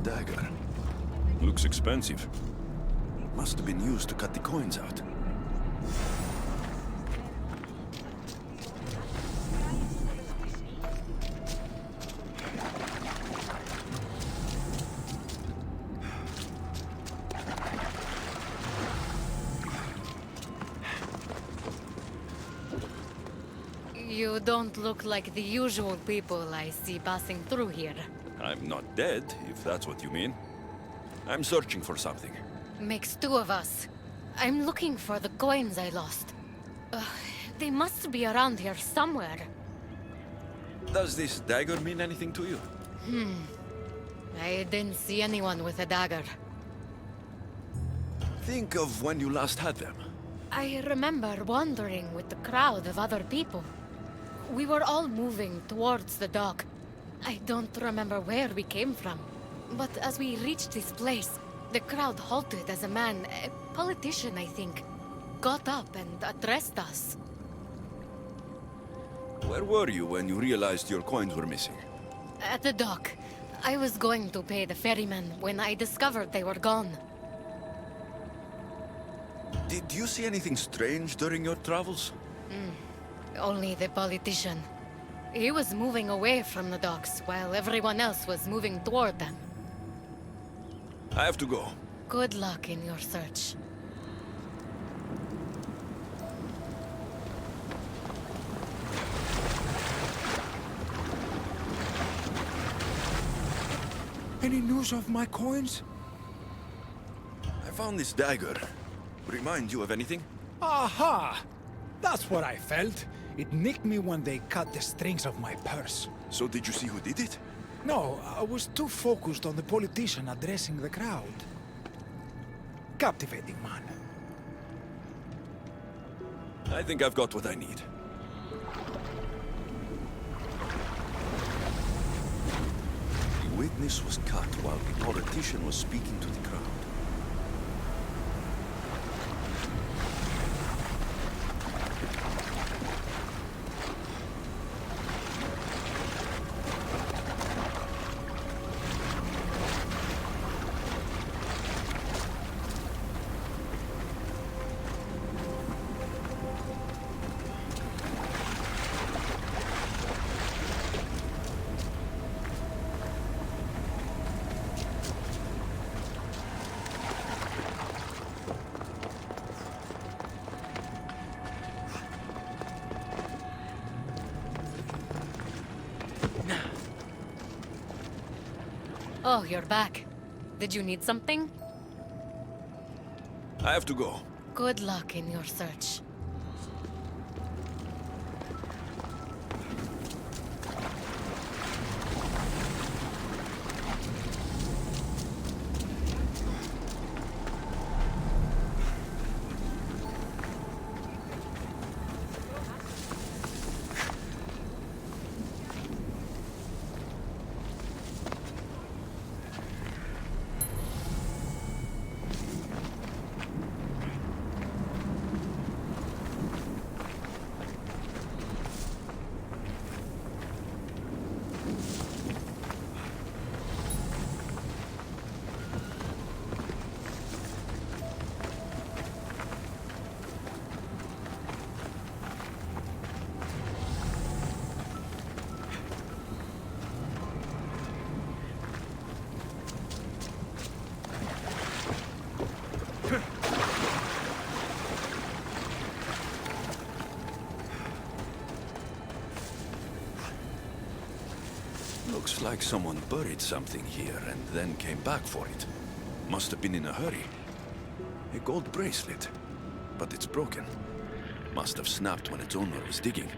A: Dagger. Looks expensive. Must have been used to cut the coins out.
G: You don't look like the usual people I see passing through here.
A: I'm not dead, if that's what you mean. I'm searching for something.
G: Makes two of us. I'm looking for the coins I lost. They must be around here somewhere.
A: Does this dagger mean anything to you?
G: I didn't see anyone with a dagger.
A: Think of when you last had them.
G: I remember wandering with the crowd of other people. We were all moving towards the dock. I don't remember where we came from. But as we reached this place, the crowd halted as a man, a politician I think, got up and addressed us.
A: Where were you when you realized your coins were missing?
G: At the dock. I was going to pay the ferryman when I discovered they were gone.
A: Did you see anything strange during your travels?
G: Only the politician. He was moving away from the docks while everyone else was moving toward them.
A: I have to go.
G: Good luck in your search.
F: Any news of my coins?
A: I found this dagger. Remind you of anything?
F: Aha! That's what I felt. It nicked me when they cut the strings of my purse.
A: So did you see who did it?
F: No, I was too focused on the politician addressing the crowd. Captivating man.
A: I think I've got what I need. The witness was cut while the politician was speaking to the crowd.
G: Oh, you're back. Did you need something?
A: I have to go.
G: Good luck in your search.
A: Looks like someone buried something here and then came back for it. Must have been in a hurry. A gold bracelet, but it's broken. Must have snapped when its owner was digging.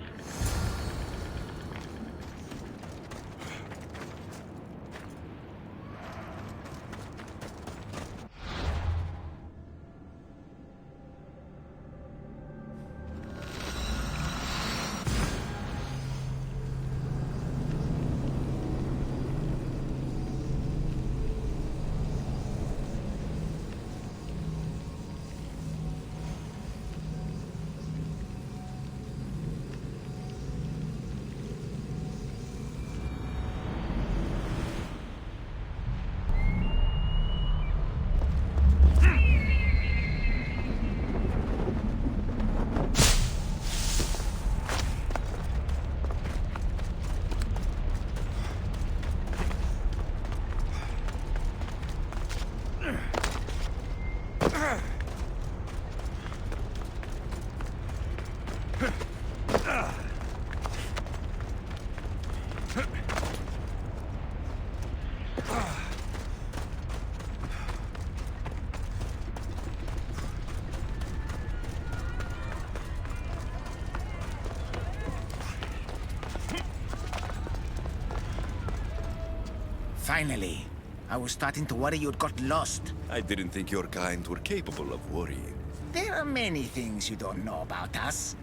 B: Finally. I was starting to worry you'd got lost.
A: I didn't think your kind were capable of worrying.
B: There are many things you don't know about us.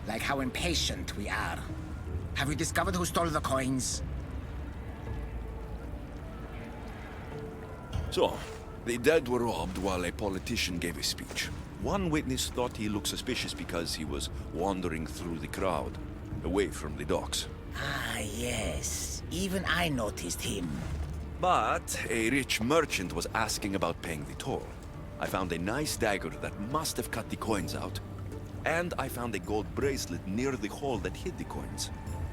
B: Like how impatient we are. Have you discovered who stole the coins?
A: So, the dead were robbed while a politician gave a speech. One witness thought he looked suspicious because he was wandering through the crowd, away from the docks.
B: Ah, yes. Even I noticed him.
A: But a rich merchant was asking about paying the toll. I found a nice dagger that must have cut the coins out. And I found a gold bracelet near the hole that hid the coins.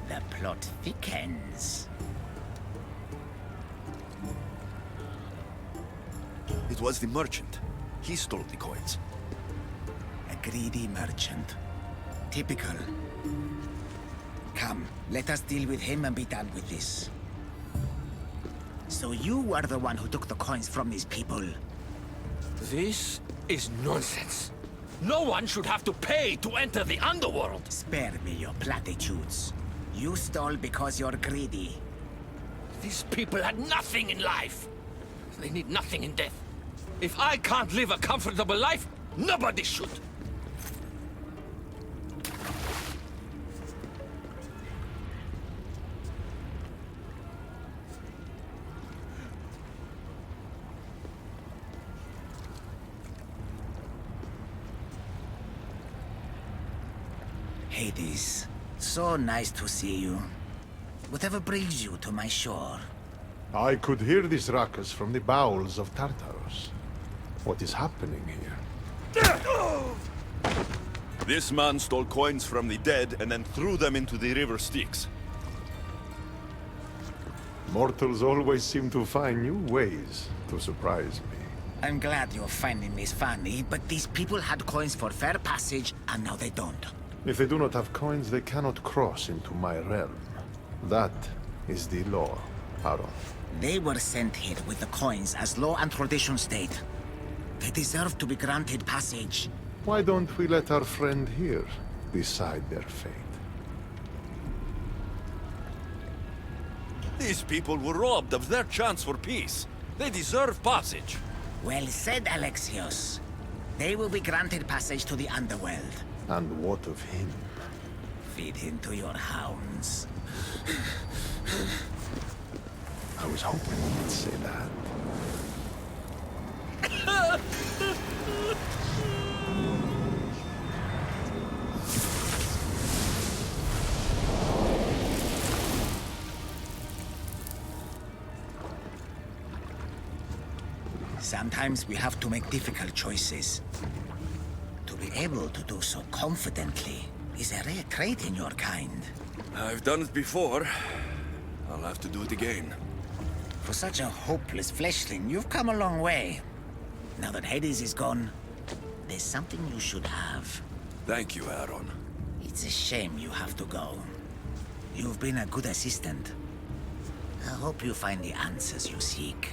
B: The plot thickens.
A: It was the merchant. He stole the coins.
B: A greedy merchant. Typical. Come, let us deal with him and be done with this. So you were the one who took the coins from these people.
L: This is nonsense. No one should have to pay to enter the underworld.
B: Spare me your platitudes. You stole because you're greedy.
L: These people had nothing in life. They need nothing in death. If I can't live a comfortable life, nobody should.
B: Hades, so nice to see you. Whatever brings you to my shore?
E: I could hear this ruckus from the bowels of Tartarus. What is happening here?
A: This man stole coins from the dead and then threw them into the river Styx.
E: Mortals always seem to find new ways to surprise me.
B: I'm glad you're finding this funny, but these people had coins for fair passage, and now they don't.
E: If they do not have coins, they cannot cross into my realm. That is the law, Charon.
B: They were sent here with the coins as law and tradition state. They deserve to be granted passage.
E: Why don't we let our friend here decide their fate?
A: These people were robbed of their chance for peace. They deserve passage.
B: Well said, Alexios. They will be granted passage to the underworld.
E: And what of him?
B: Feed him to your hounds.
E: I was hoping you would say that.
B: Sometimes we have to make difficult choices. To be able to do so confidently is a rare trait in your kind.
A: I've done it before. I'll have to do it again.
B: For such a hopeless fleshling, you've come a long way. Now that Hades is gone, there's something you should have.
A: Thank you, Aaron.
B: It's a shame you have to go. You've been a good assistant. I hope you find the answers you seek.